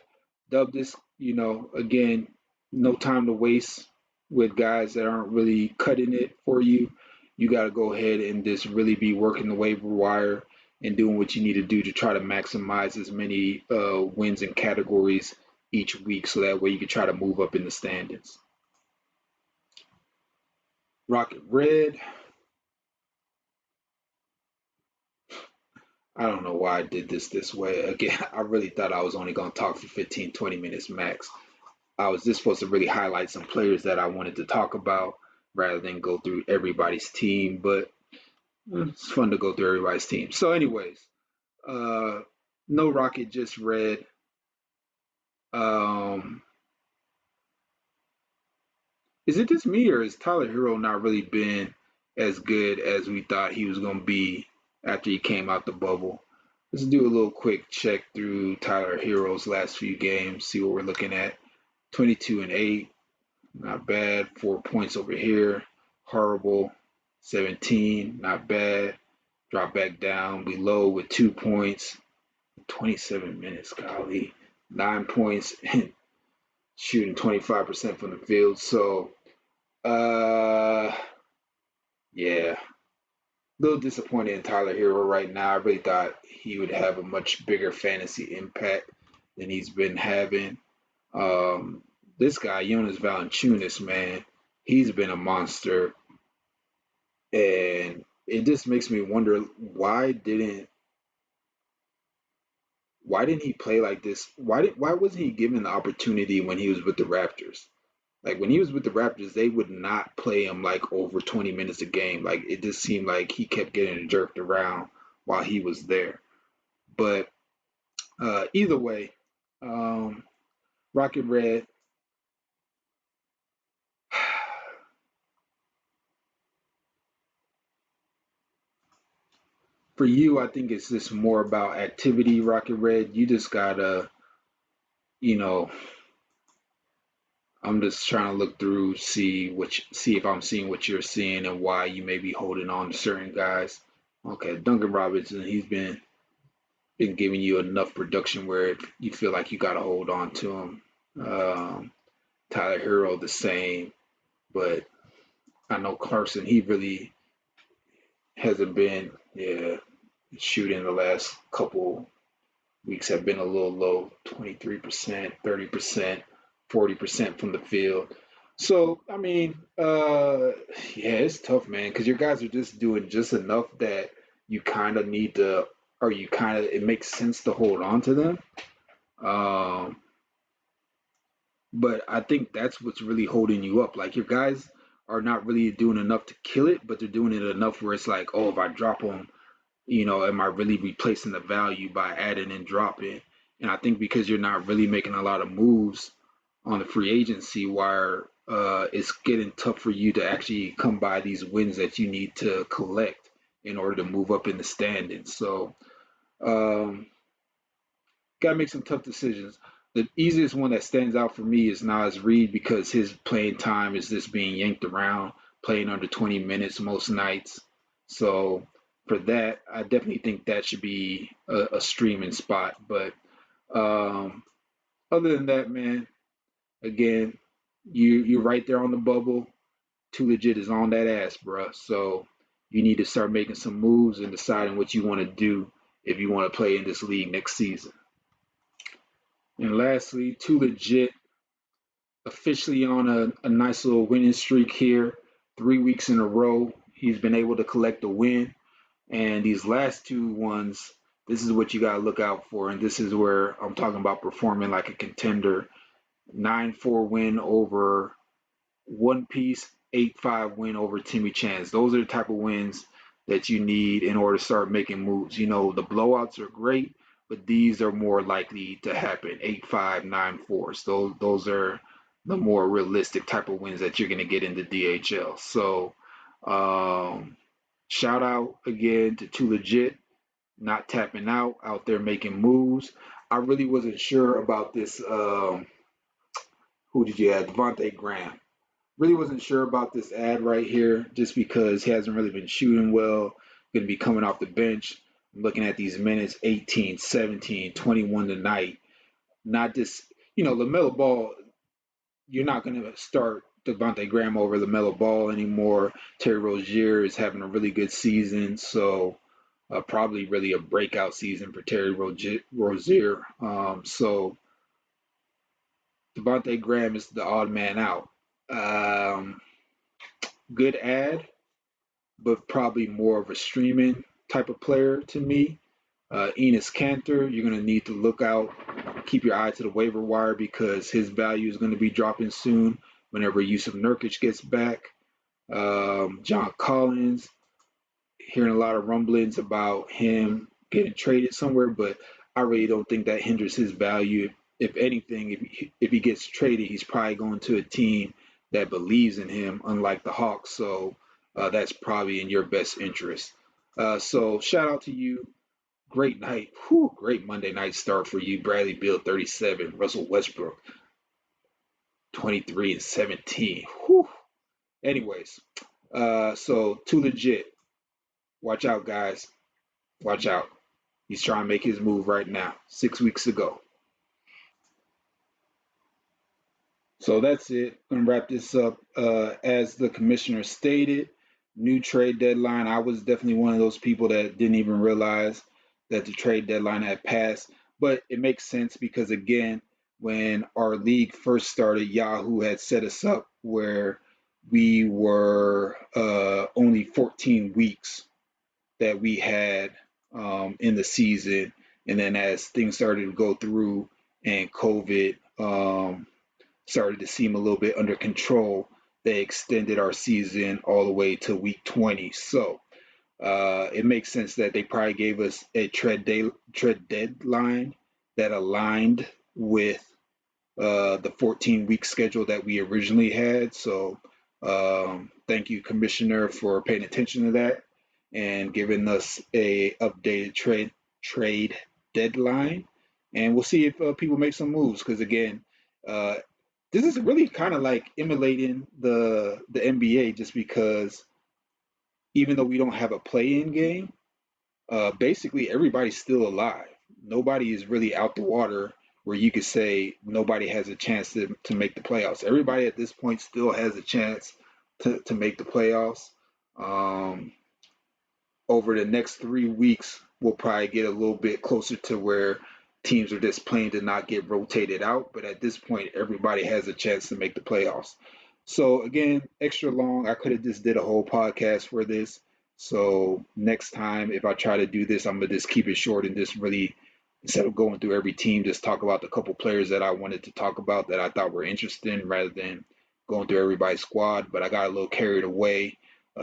Dub this, again, no time to waste with guys that aren't really cutting it for you. You got to go ahead and just really be working the waiver wire and doing what you need to do to try to maximize as many wins and categories each week so that way you can try to move up in the standings. Rocket Red, I don't know why I did this way. Again, I really thought I was only going to talk for 15, 20 minutes max. I was just supposed to really highlight some players that I wanted to talk about rather than go through everybody's team, but it's fun to go through everybody's team. So, anyways, uh, no Rocket, just Red. Um, is it just me or has Tyler Hero not really been as good as we thought he was going to be after he came out the bubble? Let's do a little quick check through Tyler Hero's last few games, see what we're looking at. 22 and 8, not bad. 4 points over here, horrible. 17, not bad. Drop back down below with 2 points. 27 minutes, golly. 9 points and shooting 25% from the field. So, uh, yeah, a little disappointed in Tyler Hero right now. I really thought he would have a much bigger fantasy impact than he's been having. Um, this guy, Jonas Valanciunas, man, he's been a monster. And it just makes me wonder why didn't he play like this? Why wasn't he given the opportunity when he was with the Raptors? Like when he was with the Raptors, they would not play him like over 20 minutes a game. Like it just seemed like he kept getting jerked around while he was there. But either way, um, Rocket Red, for you, I think it's just more about activity, Rocket Red. You just gotta, you know, I'm just trying to look through, see if I'm seeing what you're seeing and why you may be holding on to certain guys. Okay, Duncan Robinson, he's been giving you enough production where you feel like you gotta hold on to him. Tyler Hero the same, but I know Clarkson, he really hasn't been, yeah, shooting the last couple weeks have been a little low, 23%, 30%, 40% from the field. So, I mean, yeah, it's tough, man, because your guys are just doing just enough that you kind of need to, or you kind of, it makes sense to hold on to them. Um, but I think that's what's really holding you up. Like your guys are not really doing enough to kill it, but they're doing it enough where it's like, oh, if I drop them, am I really replacing the value by adding and dropping? And I think because you're not really making a lot of moves on the free agency wire, it's getting tough for you to actually come by these wins that you need to collect in order to move up in the standings. So, um, gotta make some tough decisions. The easiest one that stands out for me is Nas Reed because his playing time is just being yanked around, playing under 20 minutes most nights. So for that, I definitely think that should be a streaming spot. But um, other than that, man, again, you're right there on the bubble. Too Legit is on that ass, bruh. So you need to start making some moves and deciding what you want to do if you want to play in this league next season. And lastly, Too Legit officially on a nice little winning streak here. 3 weeks in a row, he's been able to collect a win. And these last two ones, this is what you got to look out for. And this is where I'm talking about performing like a contender. 9-4 win over One Piece, 8-5 win over Timmy Chance. Those are the type of wins that you need in order to start making moves. The blowouts are great, but these are more likely to happen. 8-5, 9-4. So those are the more realistic type of wins that you're going to get in the DHL. So um, shout out again to Too Legit, not tapping out there making moves. I really wasn't sure about this. Who did you have? Devontae Graham. Really wasn't sure about this ad right here just because he hasn't really been shooting well. Going to be coming off the bench. I'm looking at these minutes 18, 17, 21 tonight. Not just, LaMelo Ball, you're not going to start Devontae Graham over LaMelo Ball anymore. Terry Rozier is having a really good season. So probably really a breakout season for Terry Rozier. So Devontae Graham is the odd man out. Um, Good ad, but probably more of a streaming type of player to me. Enos Cantor, you're going to need to look out, keep your eye to the waiver wire because his value is going to be dropping soon whenever Yusuf Nurkic gets back. John Collins, hearing a lot of rumblings about him getting traded somewhere, but I really don't think that hinders his value. If anything, if he gets traded, he's probably going to a team that believes in him, unlike the Hawks. So that's probably in your best interest. So shout out to you. Great night. Whew, great Monday night start for you. Bradley Beal 37, Russell Westbrook 23 and 17. Whew. Anyways, so Too Legit. Watch out, guys. Watch out. He's trying to make his move right now. 6 weeks ago. So that's it. I'm gonna wrap this up. As the commissioner stated, new trade deadline. I was definitely one of those people that didn't even realize that the trade deadline had passed. But it makes sense because again, when our league first started, Yahoo had set us up where we were only 14 weeks that we had in the season, and then as things started to go through and COVID started to seem a little bit under control, they extended our season all the way to week 20. So it makes sense that they probably gave us a tread deadline that aligned with the 14-week schedule that we originally had. So thank you, Commissioner, for paying attention to that and giving us a updated trade deadline. And we'll see if people make some moves because again, uh, this is really kind of like emulating the NBA just because even though we don't have a play-in game, basically everybody's still alive. Nobody is really out the water where you could say nobody has a chance to make the playoffs. Everybody at this point still has a chance to make the playoffs. Um, Over the next 3 weeks, we'll probably get a little bit closer to where teams are just playing to not get rotated out. But at this point, everybody has a chance to make the playoffs. So again, extra long. I could have just did a whole podcast for this. So next time, if I try to do this, I'm gonna just keep it short and just really, instead of going through every team, just talk about the couple players that I wanted to talk about that I thought were interesting, rather than going through everybody's squad. But I got a little carried away.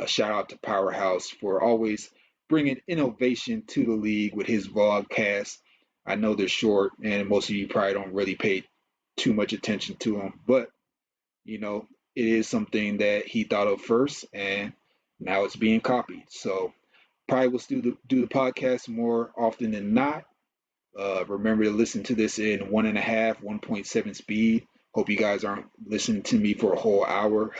Shout out to Powerhouse for always bringing innovation to the league with his vlogcast. I know they're short, and most of you probably don't really pay too much attention to them, but you know, it is something that he thought of first, and now it's being copied. So probably will still do the podcast more often than not. Remember to listen to this in 1.5, 1.7 speed. Hope you guys aren't listening to me for a whole hour.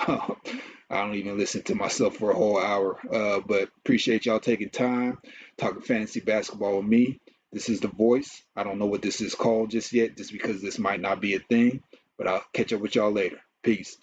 I don't even listen to myself for a whole hour. But appreciate y'all taking time talking fantasy basketball with me. This is The Voice. I don't know what this is called just yet, just because this might not be a thing. But I'll catch up with y'all later. Peace.